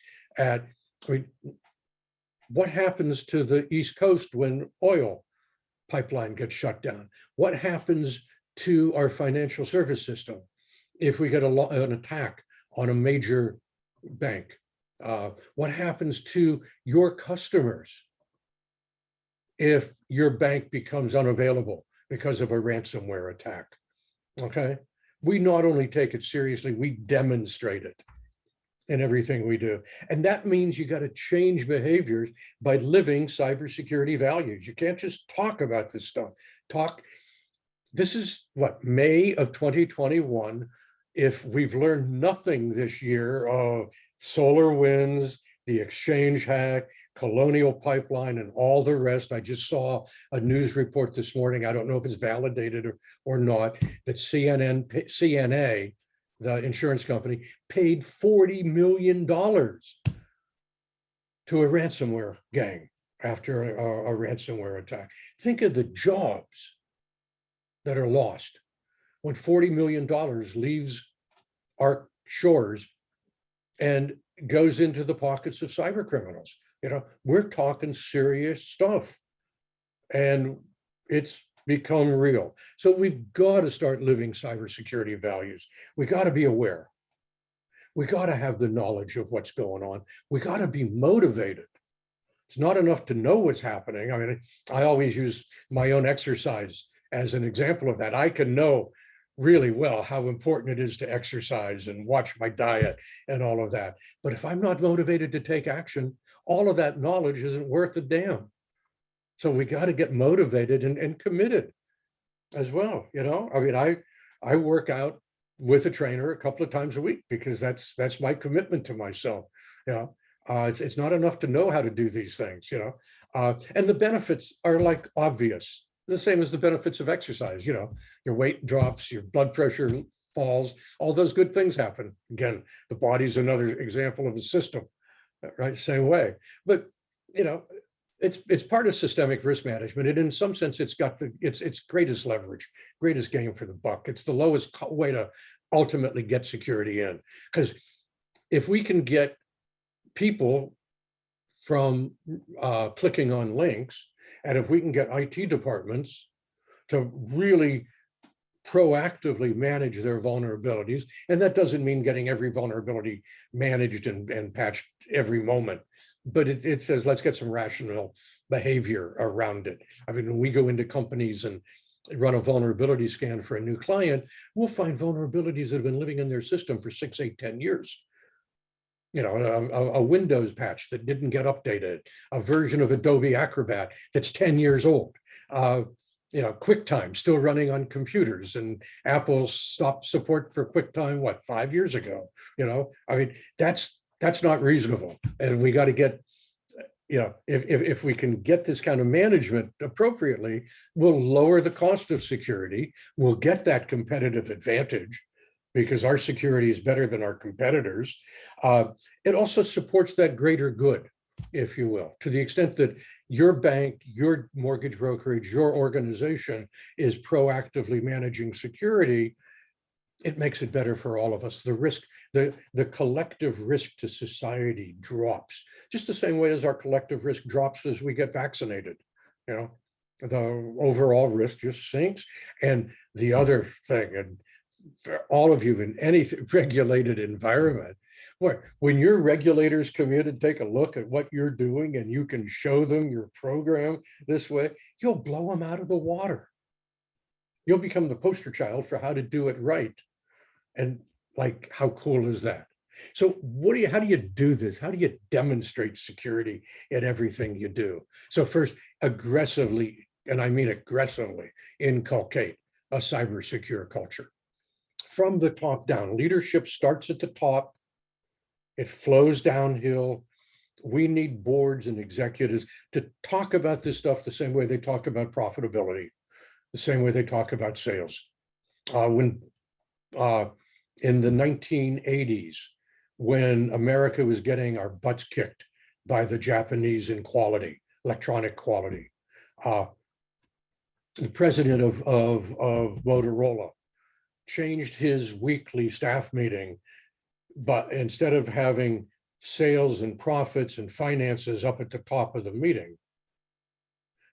what happens to the East Coast when oil pipeline gets shut down? What happens to our financial service system if we get an attack on a major bank? What happens to your customers if your bank becomes unavailable because of a ransomware attack? Okay, we not only take it seriously, we demonstrate it in everything we do. And that means you got to change behaviors by living cybersecurity values. You can't just talk about this stuff. This is what, May of 2021. if we've learned nothing this year of solar winds, the exchange hack, Colonial Pipeline, and all the rest. I just saw a news report this morning. I don't know if it's validated or not, that CNA, the insurance company, paid $40 million to a ransomware gang after a ransomware attack. Think of the jobs that are lost when $40 million leaves our shores and goes into the pockets of cyber criminals. You know, we're talking serious stuff, and it's become real. So we've got to start living cybersecurity values. We got to be aware. We got to have the knowledge of what's going on. We got to be motivated. It's not enough to know what's happening. I mean, I always use my own exercise as an example of that. I can know really well how important it is to exercise and watch my diet and all of that. But if I'm not motivated to take action, all of that knowledge isn't worth a damn. So we got to get motivated and committed as well. You know, I mean, I work out with a trainer a couple of times a week because that's my commitment to myself. You know, it's not enough to know how to do these things, you know, and the benefits are like obvious, the same as the benefits of exercise. You know, your weight drops, your blood pressure falls, all those good things happen. Again, the body's another example of a system, right? Same way. But, you know, it's part of systemic risk management. And in some sense, it's got its greatest leverage, greatest game for the buck. It's the lowest way to ultimately get security in. Because if we can get people from clicking on links, and if we can get IT departments to really proactively manage their vulnerabilities, and that doesn't mean getting every vulnerability managed and patched every moment, but it says, let's get some rational behavior around it. I mean, when we go into companies and run a vulnerability scan for a new client, we'll find vulnerabilities that have been living in their system for 6, 8, 10 years. You know, a Windows patch that didn't get updated, a version of Adobe Acrobat that's 10 years old. You know, QuickTime still running on computers, and Apple stopped support for QuickTime, what, 5 years ago? You know, I mean, that's not reasonable. And we got to get, you know, if we can get this kind of management appropriately, we'll lower the cost of security. We'll get that competitive advantage because our security is better than our competitors. It also supports that greater good, if you will, to the extent that your bank, your mortgage brokerage, your organization is proactively managing security. It makes it better for all of us. The risk, the collective risk to society drops, just the same way as our collective risk drops as we get vaccinated. You know, the overall risk just sinks. And the other thing, and for all of you in any regulated environment, when your regulators come in and take a look at what you're doing and you can show them your program this way, you'll blow them out of the water. You'll become the poster child for how to do it right. And like, how cool is that? So how do you do this? How do you demonstrate security in everything you do? So first, aggressively, and I mean aggressively, inculcate a cybersecure culture. From the top down, leadership starts at the top. It flows downhill. We need boards and executives to talk about this stuff the same way they talk about profitability, the same way they talk about sales. In the 1980s, when America was getting our butts kicked by the Japanese in quality, electronic quality, the president of Motorola changed his weekly staff meeting, but instead of having sales and profits and finances up at the top of the meeting,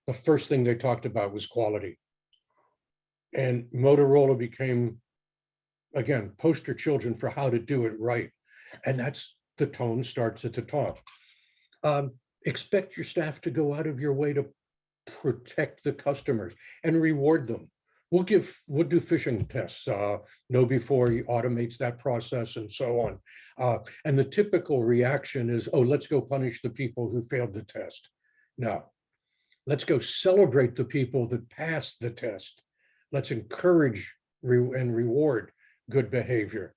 the first thing they talked about was quality. And Motorola became, again, poster children for how to do it right. And that's the tone starts at the top. Expect your staff to go out of your way to protect the customers and reward them. We'll do phishing tests, KnowBe4 automates that process and so on. And the typical reaction is, oh, let's go punish the people who failed the test. No, let's go celebrate the people that passed the test. Let's encourage and reward good behavior.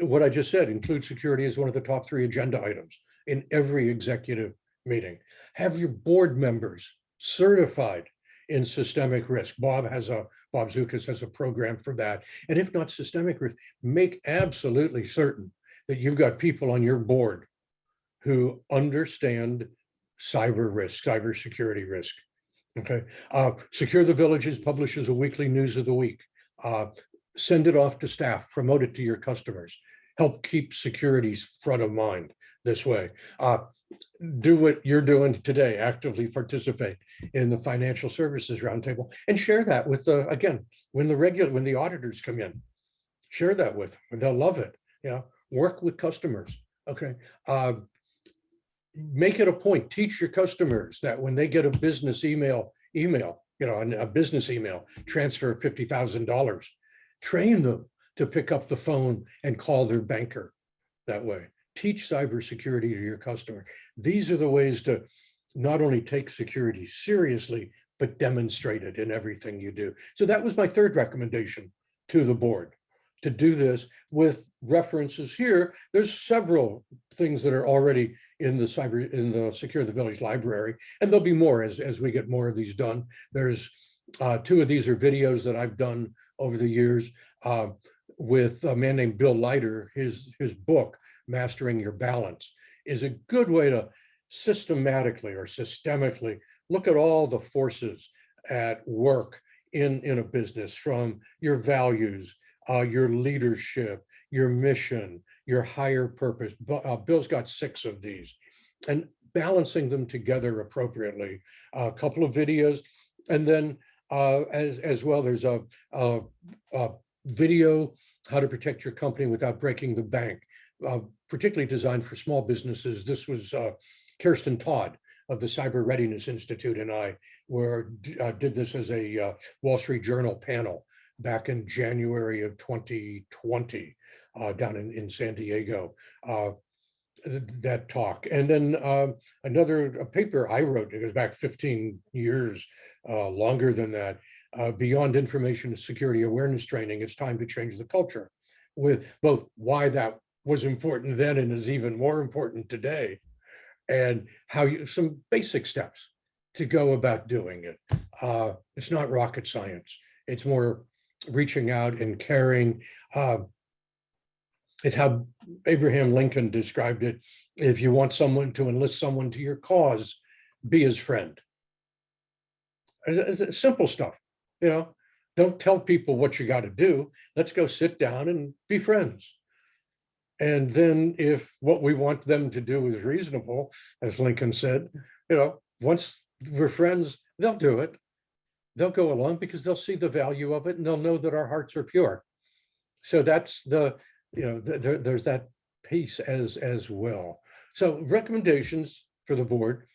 What I just said, include security as one of the top 3 agenda items in every executive meeting. Have your board members certified in systemic risk. Bob Zukas has a program for that. And if not systemic risk, make absolutely certain that you've got people on your board who understand cyber risk, cybersecurity risk. Okay. SecureTheVillage publishes a weekly news of the week. Send it off to staff, promote it to your customers, help keep security front of mind this way. Do what you're doing today, actively participate in the financial services roundtable and share that with, again, when the auditors come in, share that with them, they'll love it. Work with customers. Okay. Make it a point, teach your customers that when they get a business email, a business email, transfer $50,000, train them to pick up the phone and call their banker that way. Teach cybersecurity to your customer. These are the ways to not only take security seriously, but demonstrate it in everything you do. So that was my 3rd recommendation to the board, to do this with references here. There's several things that are already in the SecureTheVillage library, and there'll be more as we get more of these done. There's 2 of these are videos that I've done over the years with a man named Bill Leiter. His book, Mastering Your Balance, is a good way to systematically or systemically look at all the forces at work in a business, from your values, your leadership, your mission, your higher purpose. Bill's got 6 of these, and balancing them together appropriately. A couple of videos, and then as well, there's a video, how to protect your company without breaking the bank, particularly designed for small businesses. This was Kirsten Todd of the Cyber Readiness Institute and I did this as a Wall Street Journal panel back in January of 2020 down in San Diego, that talk. And then a paper I wrote, it goes back 15 years, longer than that, Beyond Information Security Awareness Training, It's Time to Change the Culture, with both why that was important then and is even more important today, and how some basic steps to go about doing it. It's not rocket science. It's more reaching out and caring. It's how Abraham Lincoln described it. If you want someone to enlist someone to your cause, be his friend. It's simple stuff, Don't tell people what you got to do. Let's go sit down and be friends. And then if what we want them to do is reasonable, as Lincoln said, once we're friends, they'll do it. They'll go along because they'll see the value of it and they'll know that our hearts are pure. So that's there's that piece as well. So recommendations for the board: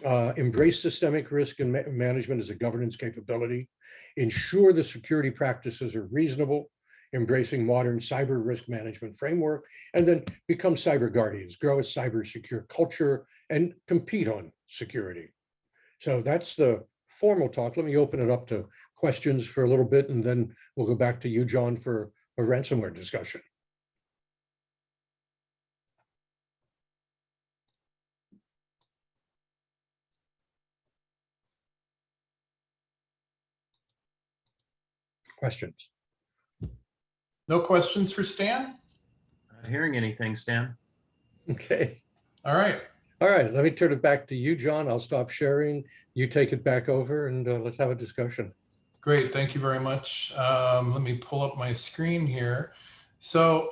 embrace systemic risk and management as a governance capability, ensure the security practices are reasonable, embracing modern cyber risk management framework, and then become cyber guardians, grow a cyber secure culture, and compete on security. So that's the formal talk. Let me open it up to questions for a little bit, and then we'll go back to you, John, for a ransomware discussion. Questions?
No questions for Stan?
Not hearing anything, Stan.
Okay.
All right.
All right. Let me turn it back to you, John. I'll stop sharing. You take it back over and let's have a discussion.
Great. Thank you very much. Let me pull up my screen here. So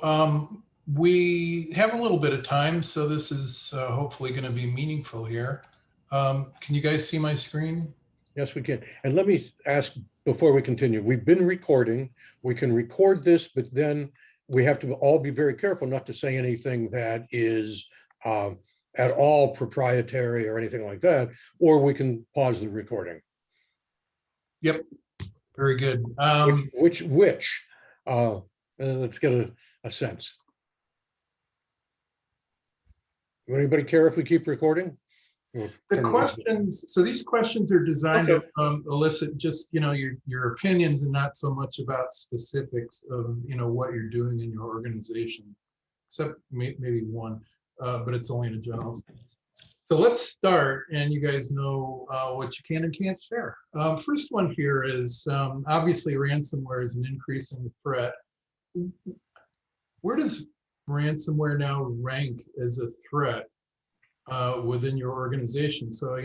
we have a little bit of time, so this is hopefully going to be meaningful here. Can you guys see my screen?
Yes, we can. And let me ask before we continue, we've been recording. We can record this, but then we have to all be very careful not to say anything that is at all proprietary or anything like that, or we can pause the recording.
Yep, very good.
Which let's get a sense. Anybody care if we keep recording?
The questions, so these questions are designed to elicit just, your opinions and not so much about specifics of, what you're doing in your organization, except maybe one, but it's only in a general sense. So let's start, and you guys know what you can and can't share. First one here is obviously ransomware is an increasing threat. Where does ransomware now rank as a threat within your organization? So,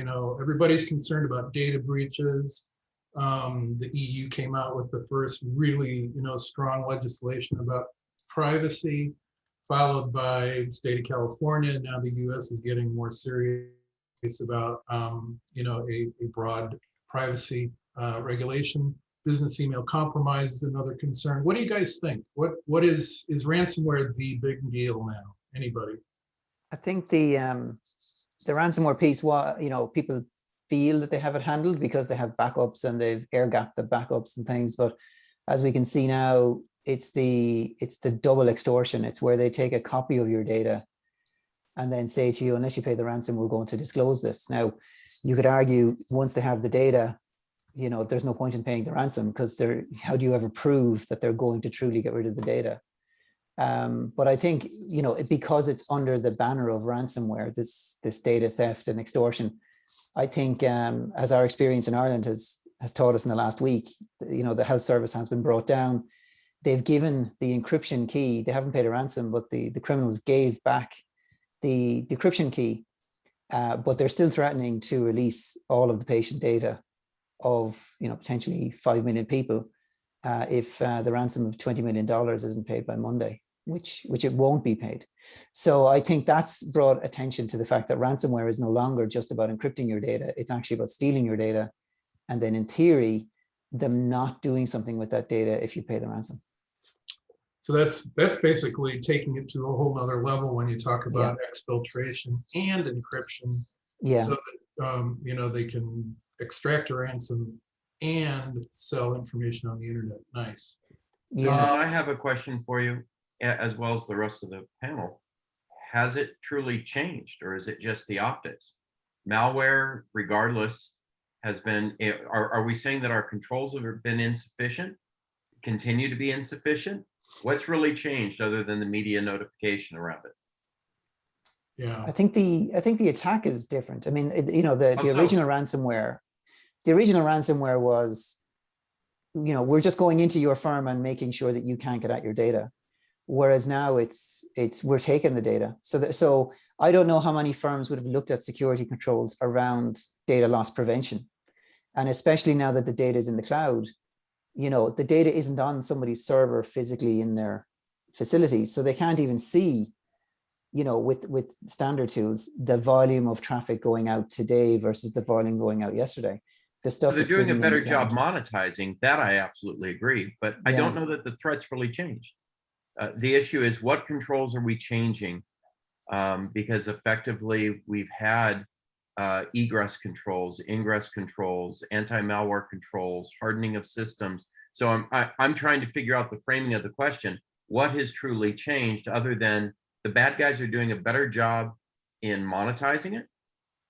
everybody's concerned about data breaches. The EU came out with the first really, strong legislation about privacy, followed by the state of California. Now the US is getting more serious about, a broad privacy regulation. Business email compromise is another concern. What do you guys think? What is ransomware the big deal now? Anybody?
I think the ransomware piece, people feel that they have it handled because they have backups and they've air-gapped the backups and things. But as we can see now, it's the double extortion. It's where they take a copy of your data and then say to you, unless you pay the ransom, we're going to disclose this. Now, you could argue once they have the data, there's no point in paying the ransom, because how do you ever prove that they're going to truly get rid of the data? But I think, because it's under the banner of ransomware, this data theft and extortion, I think as our experience in Ireland has taught us in the last week, the health service has been brought down. They've given the encryption key. They haven't paid a ransom, but the criminals gave back the decryption key, but they're still threatening to release all of the patient data of, potentially 5 million people if the ransom of $20 million isn't paid by Monday, which it won't be paid. So I think that's brought attention to the fact that ransomware is no longer just about encrypting your data. It's actually about stealing your data, and then in theory, them not doing something with that data if you pay the ransom.
So that's basically taking it to a whole nother level when you talk about exfiltration and encryption.
Yeah.
So that, they can extract a ransom and sell information on the internet. Nice.
Yeah.
John, I have a question for you, as well as the rest of the panel. Has it truly changed, or is it just the optics? Malware, regardless, has been, are we saying that our controls have been insufficient, continue to be insufficient? What's really changed other than the media notification around it?
Yeah,
I think the attack is different. I mean, the original ransomware, was, we're just going into your firm and making sure that you can't get at your data. Whereas now it's we're taking the data. So I don't know how many firms would have looked at security controls around data loss prevention. And especially now that the data is in the cloud, the data isn't on somebody's server physically in their facility. So they can't even see, with standard tools, the volume of traffic going out today versus the volume going out yesterday. The stuff
they're doing a better job monetizing. That I absolutely agree. But I don't know that the threats really changed. The issue is, what controls are we changing? Because effectively we've had egress controls, ingress controls, anti-malware controls, hardening of systems. So I'm trying to figure out the framing of the question. What has truly changed, other than the bad guys are doing a better job in monetizing it,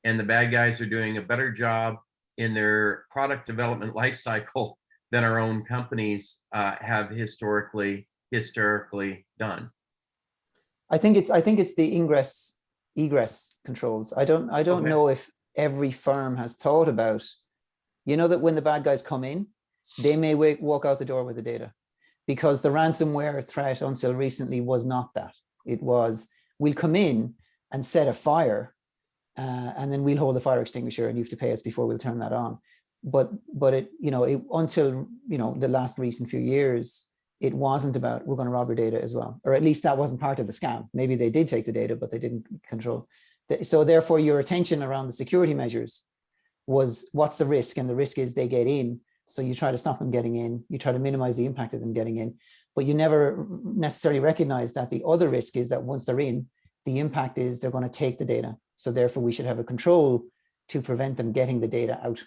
and the bad guys are doing a better job in their product development life cycle than our own companies have historically done?
I think it's the egress controls. I don't know if every firm has thought about, that when the bad guys come in, they may walk out the door with the data, because the ransomware threat until recently was not that. It was, we'll come in and set a fire, and then we'll hold the fire extinguisher and you have to pay us before we'll turn that on. But it, until, the last recent few years, it wasn't about, we're going to rob your data as well, or at least that wasn't part of the scam. Maybe they did take the data, but they didn't control. So therefore, your attention around the security measures was, what's the risk? And the risk is they get in. So you try to stop them getting in. You try to minimize the impact of them getting in, but you never necessarily recognize that the other risk is that once they're in, the impact is they're going to take the data. So therefore, we should have a control to prevent them getting the data out.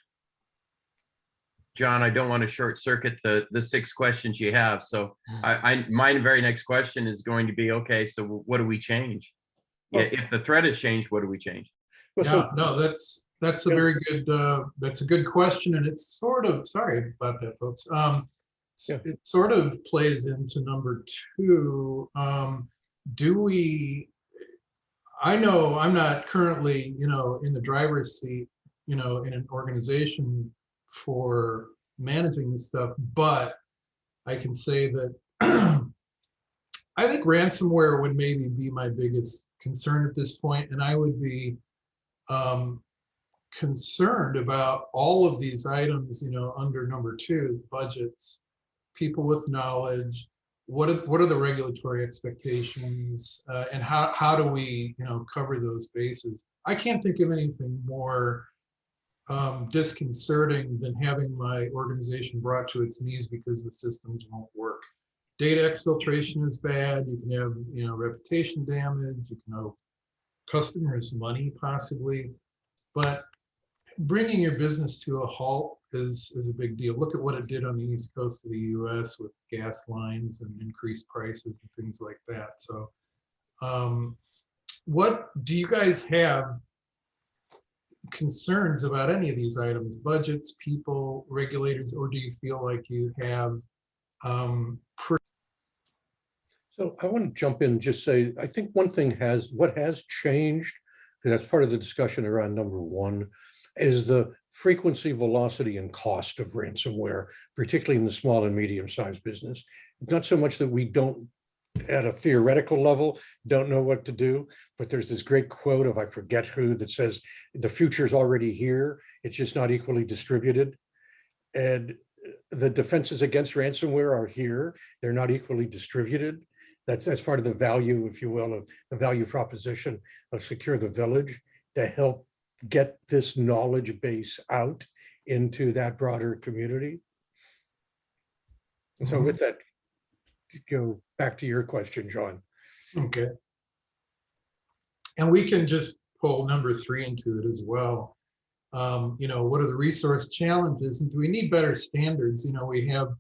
John, I don't want to short circuit the 6 questions you have. So my very next question is going to be, okay, so what do we change? Yeah, if the threat has changed, what do we change?
Well,
Yeah,
so,
no, that's a
Yeah.
very good, that's a good question, and it's sort of, sorry about that, folks.
Yeah.
It sort of plays into number two. Do we, I know I'm not currently, in the driver's seat, in an organization for managing this stuff, but I can say that I think ransomware would maybe be my biggest concern at this point, and I would be um, concerned about all of these items, under number two, budgets, people with knowledge. What are the regulatory expectations, and how do we, cover those bases? I can't think of anything more disconcerting than having my organization brought to its knees because the systems won't work. Data exfiltration is bad. You can have, reputation damage. You can have customers' money possibly, but bringing your business to a halt is a big deal. Look at what it did on the East Coast of the US with gas lines and increased prices and things like that. So what do you guys have concerns about any of these items, budgets, people, regulators, or do you feel like you have
so I want to jump in and just say, I think one thing what has changed, because that's part of the discussion around number one, is the frequency, velocity, and cost of ransomware, particularly in the small and medium-sized business. Not so much that we don't, at a theoretical level, don't know what to do, but there's this great quote of, I forget who, that says, the future's already here, it's just not equally distributed. And the defenses against ransomware are here, they're not equally distributed. That's part of the value, if you will, of the value proposition of SecureTheVillage, to help get this knowledge base out into that broader community. And so with that, go back to your question, John.
okay. And we can just pull number three into it as well. What are the resource challenges, and do we need better standards? We have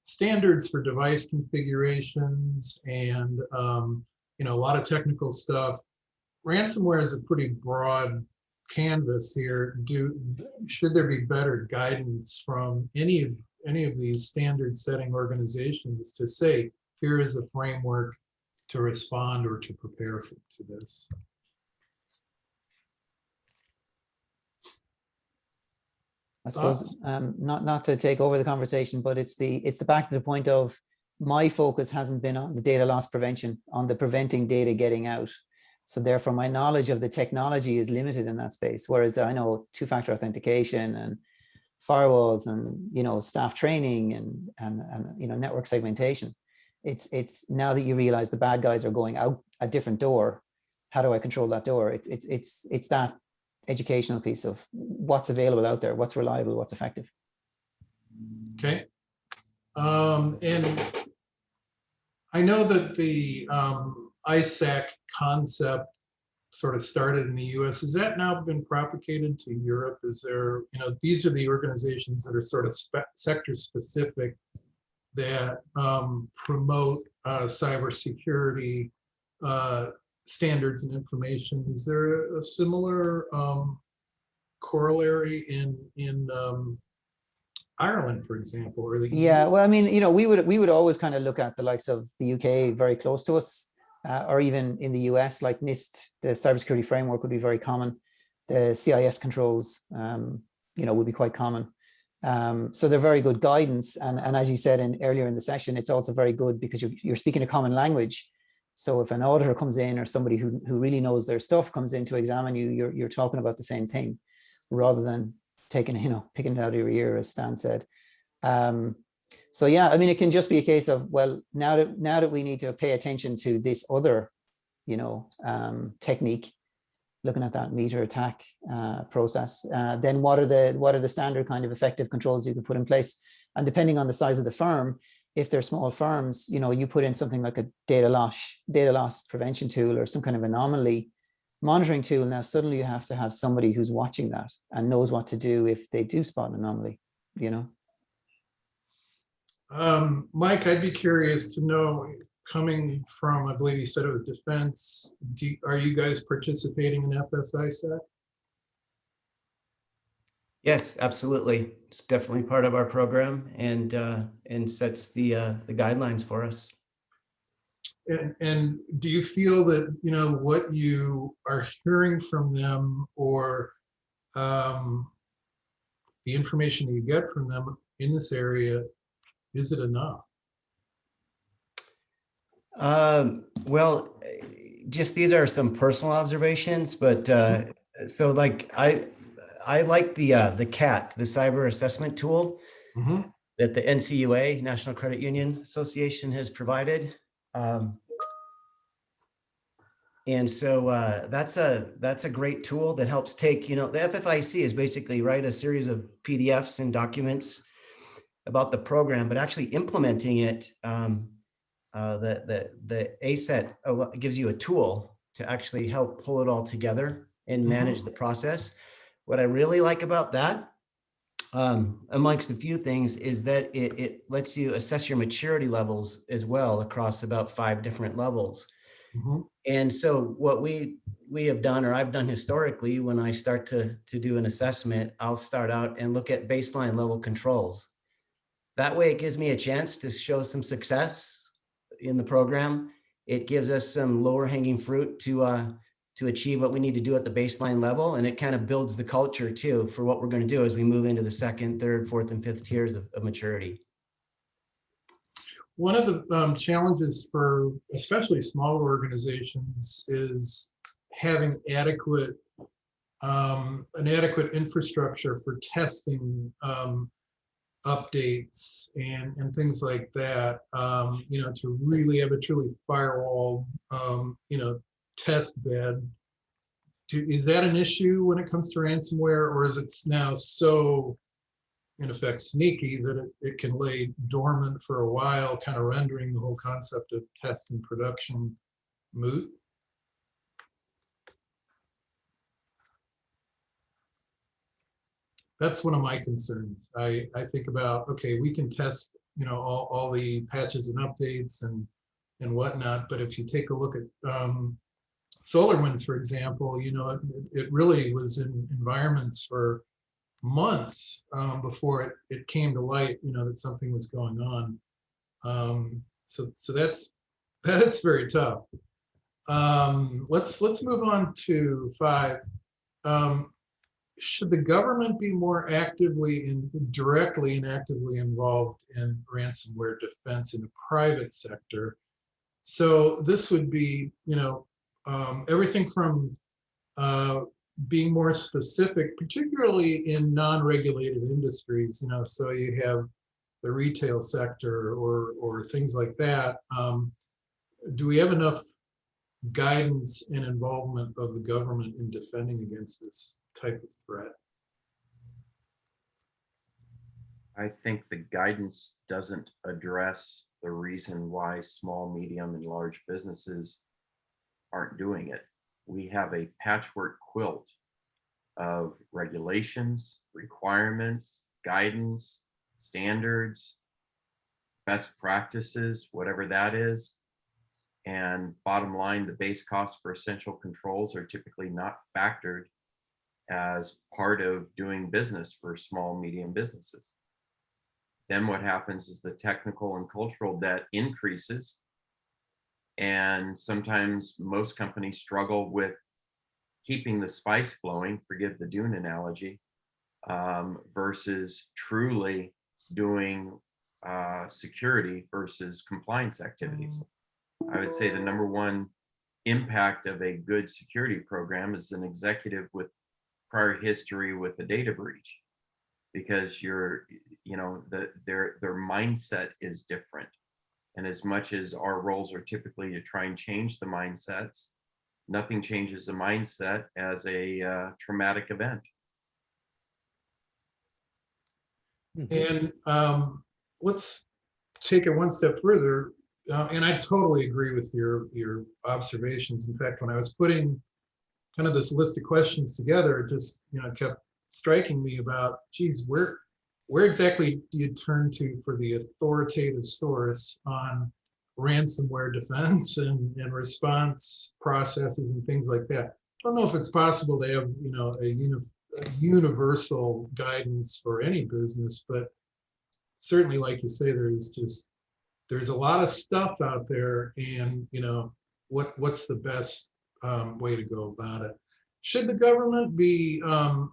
standards for device configurations and a lot of technical stuff. Ransomware is a pretty broad canvas here. Should there be better guidance from any of these standard setting organizations to say, here is a framework to respond or to prepare to this?
I suppose not to take over the conversation, but it's back to the point of my focus hasn't been on the data loss prevention, on the preventing data getting out. So therefore, my knowledge of the technology is limited in that space. Whereas I know two-factor authentication and firewalls and staff training and network segmentation. It's now that you realize the bad guys are going out a different door. How do I control that door? It's that educational piece of what's available out there, what's reliable, what's effective.
Okay. And I know that the ISAC concept sort of started in the US. Has that now been propagated to Europe? Is there, these are the organizations that are sort of sector specific that promote cybersecurity standards and information. Is there a similar corollary in Ireland, for example, or the EU?
Yeah, well, I mean, we would always kind of look at the likes of the UK very close to us, or even in the US, like Nist, the cybersecurity framework would be very common. The CIS controls, would be quite common. So they're very good guidance, and as you said earlier in the session, it's also very good because you're speaking a common language. So if an auditor comes in or somebody who really knows their stuff comes in to examine you, you're talking about the same thing, rather than picking it out of your ear, as Stan said. So yeah, I mean, it can just be a case of, well, now that we need to pay attention to this other, technique, looking at that meter attack process, then what are the standard kind of effective controls you can put in place? And depending on the size of the firm, if they're small firms, you put in something like a data loss prevention tool or some kind of anomaly monitoring tool. Now suddenly you have to have somebody who's watching that and knows what to do if they do spot an anomaly.
Mike, I'd be curious to know, coming from, I believe you said it was defense, are you guys participating in FSISAC?
Yes, absolutely. It's definitely part of our program and sets the guidelines for us.
And do you feel that, what you are hearing from them, or the information you get from them in this area, is it enough?
Well, just these are some personal observations, but so like I like the CAT, the cyber assessment tool
Mhm.
that the NCUA, National Credit Union Association, has provided. And so that's a great tool that helps take, the FFIC is basically write a series of PDFs and documents about the program, but actually implementing it, the ASET gives you a tool to actually help pull it all together and manage the process. What I really like about that, amongst a few things, is that it lets you assess your maturity levels as well across about 5 different levels.
Mhm.
And so what we have done, or I've done historically, when I start to do an assessment, I'll start out and look at baseline level controls. That way it gives me a chance to show some success in the program. It gives us some lower hanging fruit to achieve what we need to do at the baseline level. And it kind of builds the culture too for what we're going to do as we move into the 2nd, 3rd, 4th, and 5th tiers of maturity.
One of the challenges for especially smaller organizations is having an adequate infrastructure for testing updates and things like that, to really have a truly firewall, test bed. Is that an issue when it comes to ransomware, or is it now so, in effect, sneaky that it can lay dormant for a while, kind of rendering the whole concept of test and production moot? That's one of my concerns. I think about, okay, we can test, all the patches and updates and whatnot, but if you take a look at SolarWinds, for example, it really was in environments for months before it came to light, that something was going on. So that's very tough. Let's move on to 5. Should the government be more directly and actively involved in ransomware defense in the private sector? So this would be, everything from being more specific, particularly in non-regulated industries, so you have the retail sector or things like that. Do we have enough guidance and involvement of the government in defending against this type of threat?
I think the guidance doesn't address the reason why small, medium, and large businesses aren't doing it. We have a patchwork quilt of regulations, requirements, guidance, standards, best practices, whatever that is. And bottom line, the base costs for essential controls are typically not factored as part of doing business for small, medium businesses. Then what happens is the technical and cultural debt increases. And sometimes most companies struggle with keeping the spice flowing, forgive the Dune analogy, versus truly doing security versus compliance activities. I would say the number one impact of a good security program is an executive with prior history with a data breach, because their mindset is different. And as much as our roles are typically to try and change the mindsets, nothing changes the mindset as a traumatic event.
And let's take it one step further. And I totally agree with your observations. In fact, when I was putting kind of this list of questions together, it just kept striking me about, geez, where exactly do you turn to for the authoritative source on ransomware defense and response processes and things like that? I don't know if it's possible to have universal guidance for any business, but certainly, like you say, there's a lot of stuff out there, and what's the best way to go about it? Should the government be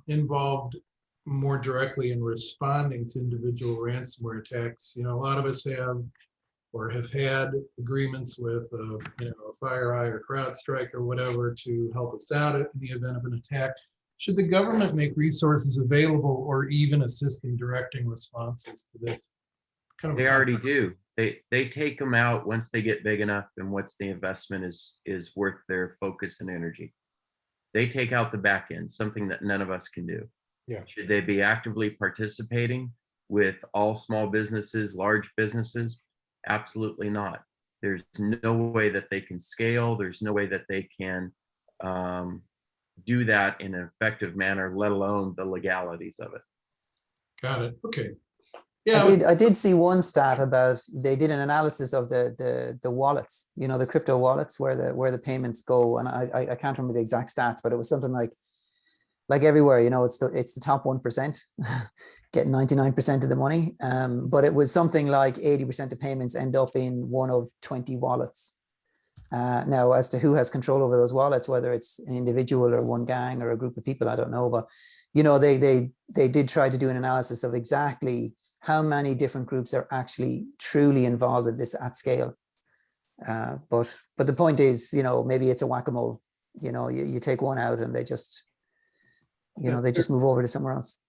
involved more directly in responding to individual ransomware attacks? A lot of us have or have had agreements with FireEye or CrowdStrike or whatever to help us out in the event of an attack. Should the government make resources available or even assist in directing responses to this?
They already do. They take them out once they get big enough and once the investment is worth their focus and energy. They take out the back end, something that none of us can do.
Yeah.
Should they be actively participating with all small businesses, large businesses? Absolutely not. There's no way that they can scale. There's no way that they can do that in an effective manner, let alone the legalities of it.
Got it. Okay. Yeah,
I did see one stat about, they did an analysis of the wallets, the crypto wallets where the payments go, and I can't remember the exact stats, but it was something like everywhere, it's the top 1% getting 99% of the money, but it was something like 80% of payments end up in one of 20 wallets. Now, as to who has control over those wallets, whether it's an individual or one gang or a group of people, I don't know, but they did try to do an analysis of exactly how many different groups are actually truly involved in this at scale. But the point is, maybe it's a whack-a-mole. You take one out and they just, they just move over to somewhere else.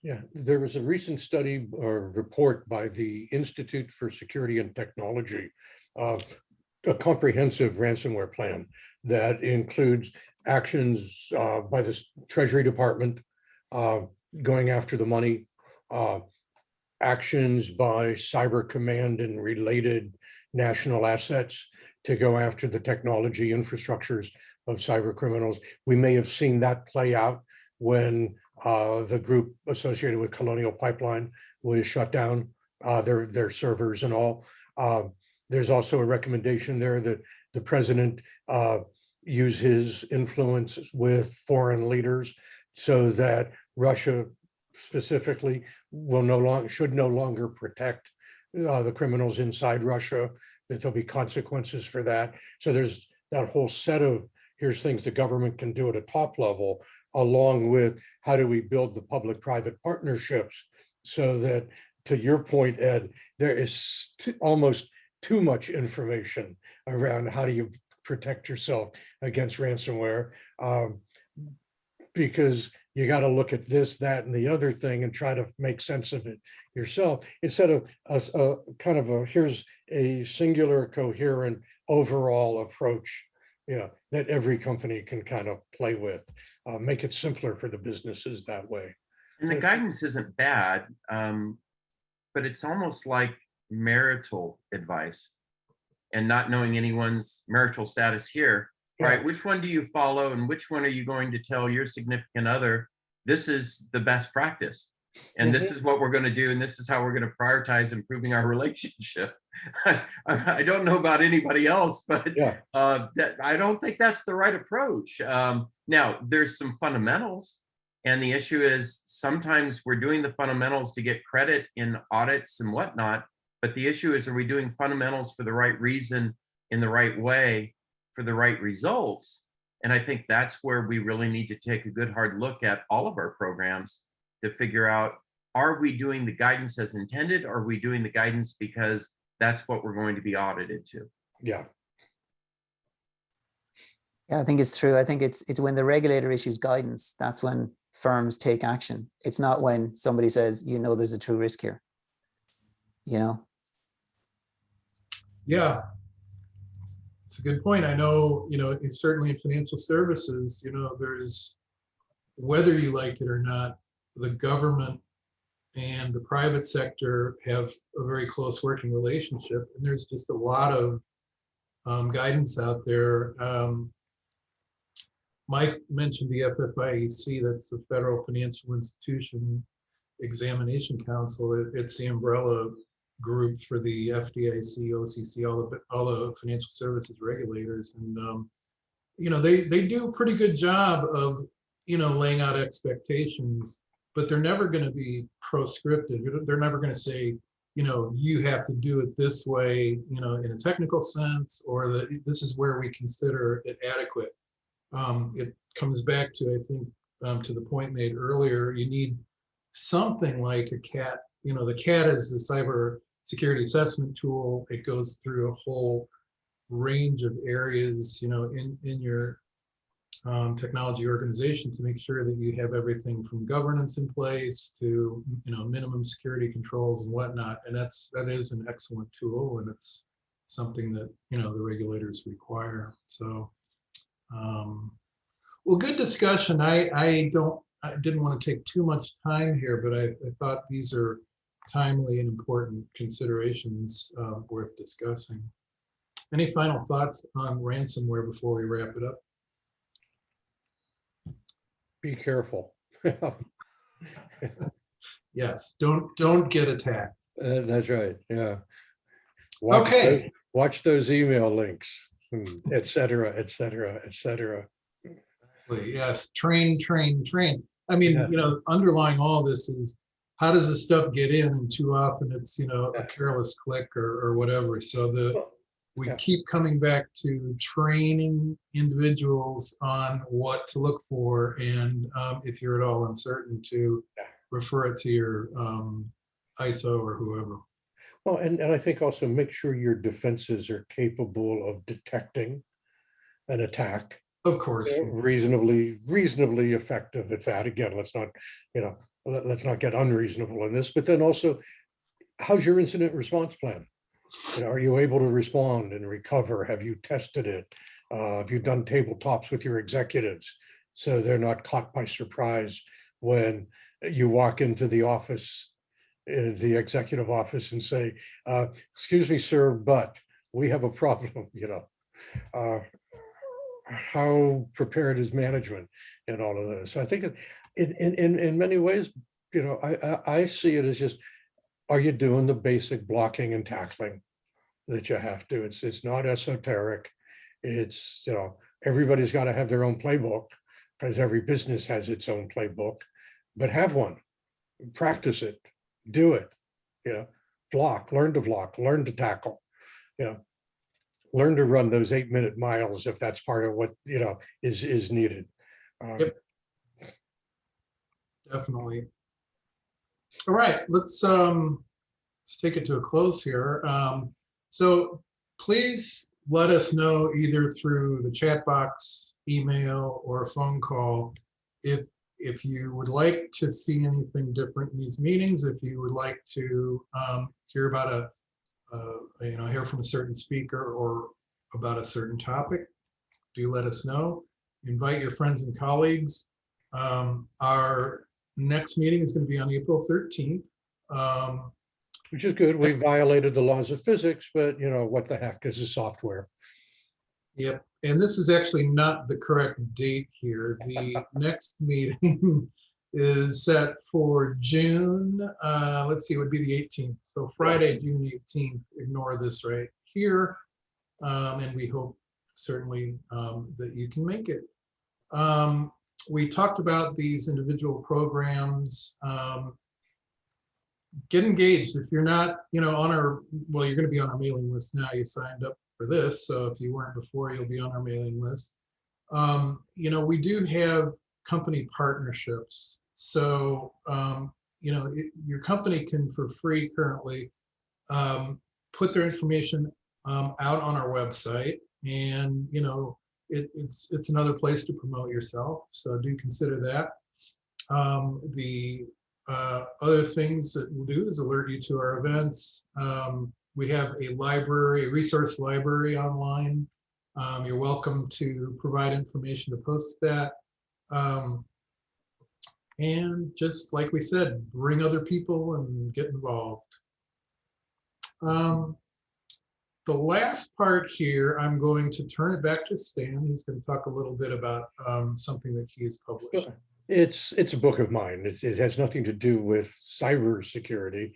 Yeah, there was a recent study or report by the Institute for Security and Technology, a comprehensive ransomware plan that includes actions by the Treasury Department going after the money, actions by Cyber Command and related national assets to go after the technology infrastructures of cyber criminals. We may have seen that play out when the group associated with Colonial Pipeline was shut down, their servers and all. There's also a recommendation there that the president use his influence with foreign leaders so that Russia specifically should no longer protect the criminals inside Russia, that there'll be consequences for that. So there's that whole set of, here's things the government can do at a top level, along with how do we build the public-private partnerships so that, to your point, Ed, there is almost too much information around how do you protect yourself against ransomware, because you got to look at this, that, and the other thing and try to make sense of it yourself instead of a kind of here's a singular, coherent, overall approach, that every company can kind of play with, make it simpler for the businesses that way.
And the guidance isn't bad, but it's almost like marital advice and not knowing anyone's marital status here. Right, which one do you follow and which one are you going to tell your significant other, this is the best practice and this is what we're going to do and this is how we're going to prioritize improving our relationship. I don't know about anybody else, but I don't think that's the right approach. Now, there's some fundamentals, and the issue is sometimes we're doing the fundamentals to get credit in audits and whatnot, but the issue is, are we doing fundamentals for the right reason, in the right way, for the right results? And I think that's where we really need to take a good hard look at all of our programs to figure out, are we doing the guidance as intended, or are we doing the guidance because that's what we're going to be audited to?
Yeah,
I think it's true. I think it's when the regulator issues guidance, that's when firms take action. It's not when somebody says, there's a true risk here.
Yeah, it's a good point. I know, it's certainly in financial services, there's, whether you like it or not, the government and the private sector have a very close working relationship, and there's just a lot of guidance out there. Mike mentioned the FFIEC, that's the Federal Financial Institution Examination Council. It's the umbrella group for the FDIC, OCC, all the financial services regulators, and they do a pretty good job of laying out expectations, but they're never going to be proscriptive. They're never going to say, you have to do it this way, in a technical sense, or that this is where we consider it adequate. It comes back to, I think, to the point made earlier, you need something like a CAT. The CAT is the cyber security assessment tool. It goes through a whole range of areas, in your technology organization to make sure that you have everything from governance in place to minimum security controls and whatnot. And that is an excellent tool, and it's something that the regulators require. So, well, good discussion. I didn't want to take too much time here, but I thought these are timely and important considerations worth discussing. Any final thoughts on ransomware before we wrap it up?
Be careful.
Yes, don't get attacked.
That's right. Yeah.
Okay.
Watch those email links, et cetera, et cetera, et cetera.
Yes, train. I mean,
Yes.
underlying all this is how does this stuff get in? And too often it's, a careless click or whatever. So we
Yeah.
keep coming back to training individuals on what to look for. And if you're at all uncertain, to refer it to your ISO or whoever.
Well, and I think also make sure your defenses are capable of detecting an attack.
Of course.
Reasonably effective at that. Again, let's not get unreasonable in this, but then also, how's your incident response plan? Are you able to respond and recover? Have you tested it? Have you done tabletops with your executives so they're not caught by surprise when you walk into the office, the executive office, and say, excuse me, sir, but we have a problem, how prepared is management in all of this? I think in many ways, I see it as just, are you doing the basic blocking and tackling that you have to? It's not esoteric. It's, everybody's got to have their own playbook because every business has its own playbook, but have one, practice it, do it, learn to tackle, learn to run those 8-minute miles if that's part of what, is needed.
Yep. Definitely. All right, let's take it to a close here. So please let us know either through the chat box, email, or a phone call if you would like to see anything different in these meetings, if you would like to hear about hear from a certain speaker or about a certain topic, do let us know. Invite your friends and colleagues. Our next meeting is going to be on April 13th.
Which is good. We violated the laws of physics, but what the heck, this is software.
Yep, and this is actually not the correct date here. The next meeting is set for June, let's see, it would be the 18th. So Friday, June 18th, ignore this right here. And we hope certainly that you can make it. We talked about these individual programs. Get engaged. If you're not, on our, well, you're going to be on our mailing list now. You signed up for this. So if you weren't before, you'll be on our mailing list. We do have company partnerships. So, your company can, for free currently, put their information out on our website, and it's another place to promote yourself. So do consider that. The other things that we'll do is alert you to our events. We have a library, a resource library online. You're welcome to provide information to post that. And just like we said, bring other people and get involved. The last part here, I'm going to turn it back to Stan. He's going to talk a little bit about something that he has published.
It's a book of mine. It has nothing to do with cybersecurity.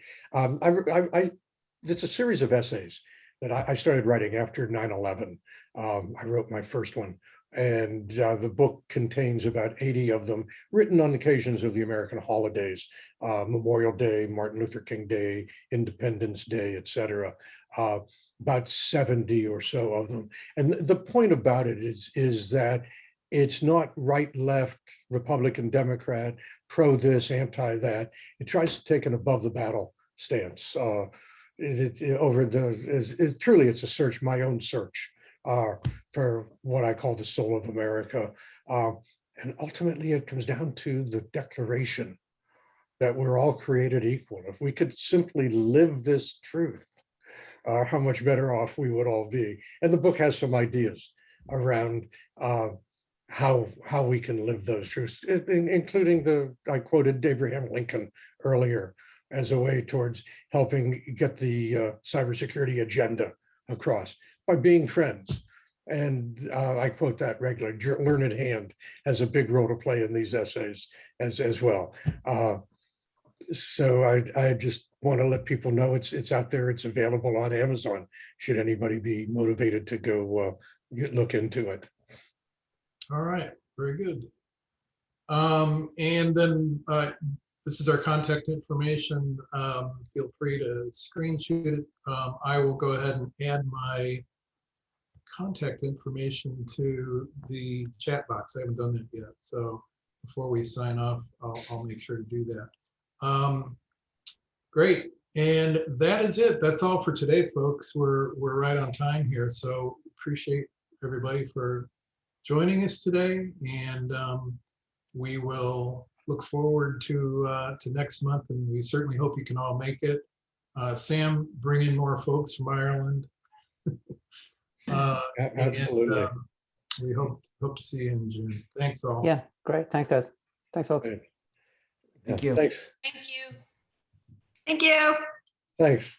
It's a series of essays that I started writing after 9/11. I wrote my first one, And the book contains about 80 of them, written on occasions of the American holidays, Memorial Day, Martin Luther King Day, Independence Day, etc. About 70 or so of them. And the point about it is that it's not right, left, Republican, Democrat, pro this, anti that. It tries to take an above the battle stance. Truly, it's a search, my own search for what I call the soul of America. And ultimately, it comes down to the declaration that we're all created equal. If we could simply live this truth, how much better off we would all be. And the book has some ideas around how we can live those truths, including I quoted Abraham Lincoln earlier as a way towards helping get the cybersecurity agenda across by being friends. And I quote that regularly. Learned Hand has a big role to play in these essays as well. So I just want to let people know it's out there. It's available on Amazon. Should anybody be motivated to go look into it.
All right, very good. And then this is our contact information. Feel free to screenshot it. I will go ahead and add my contact information to the chat box. I haven't done that yet. So before we sign off, I'll make sure to do that. Great. And that is it. That's all for today, folks. We're right on time here. So appreciate everybody for joining us today. And we will look forward to next month. And we certainly hope you can all make it. Sam, bring in more folks from Ireland.
Absolutely.
And, we hope to see you in June. Thanks all.
Yeah, great. Thanks, guys. Thanks, folks.
Okay.
Thank you.
Thanks.
Thank you.
Thank you.
Thanks.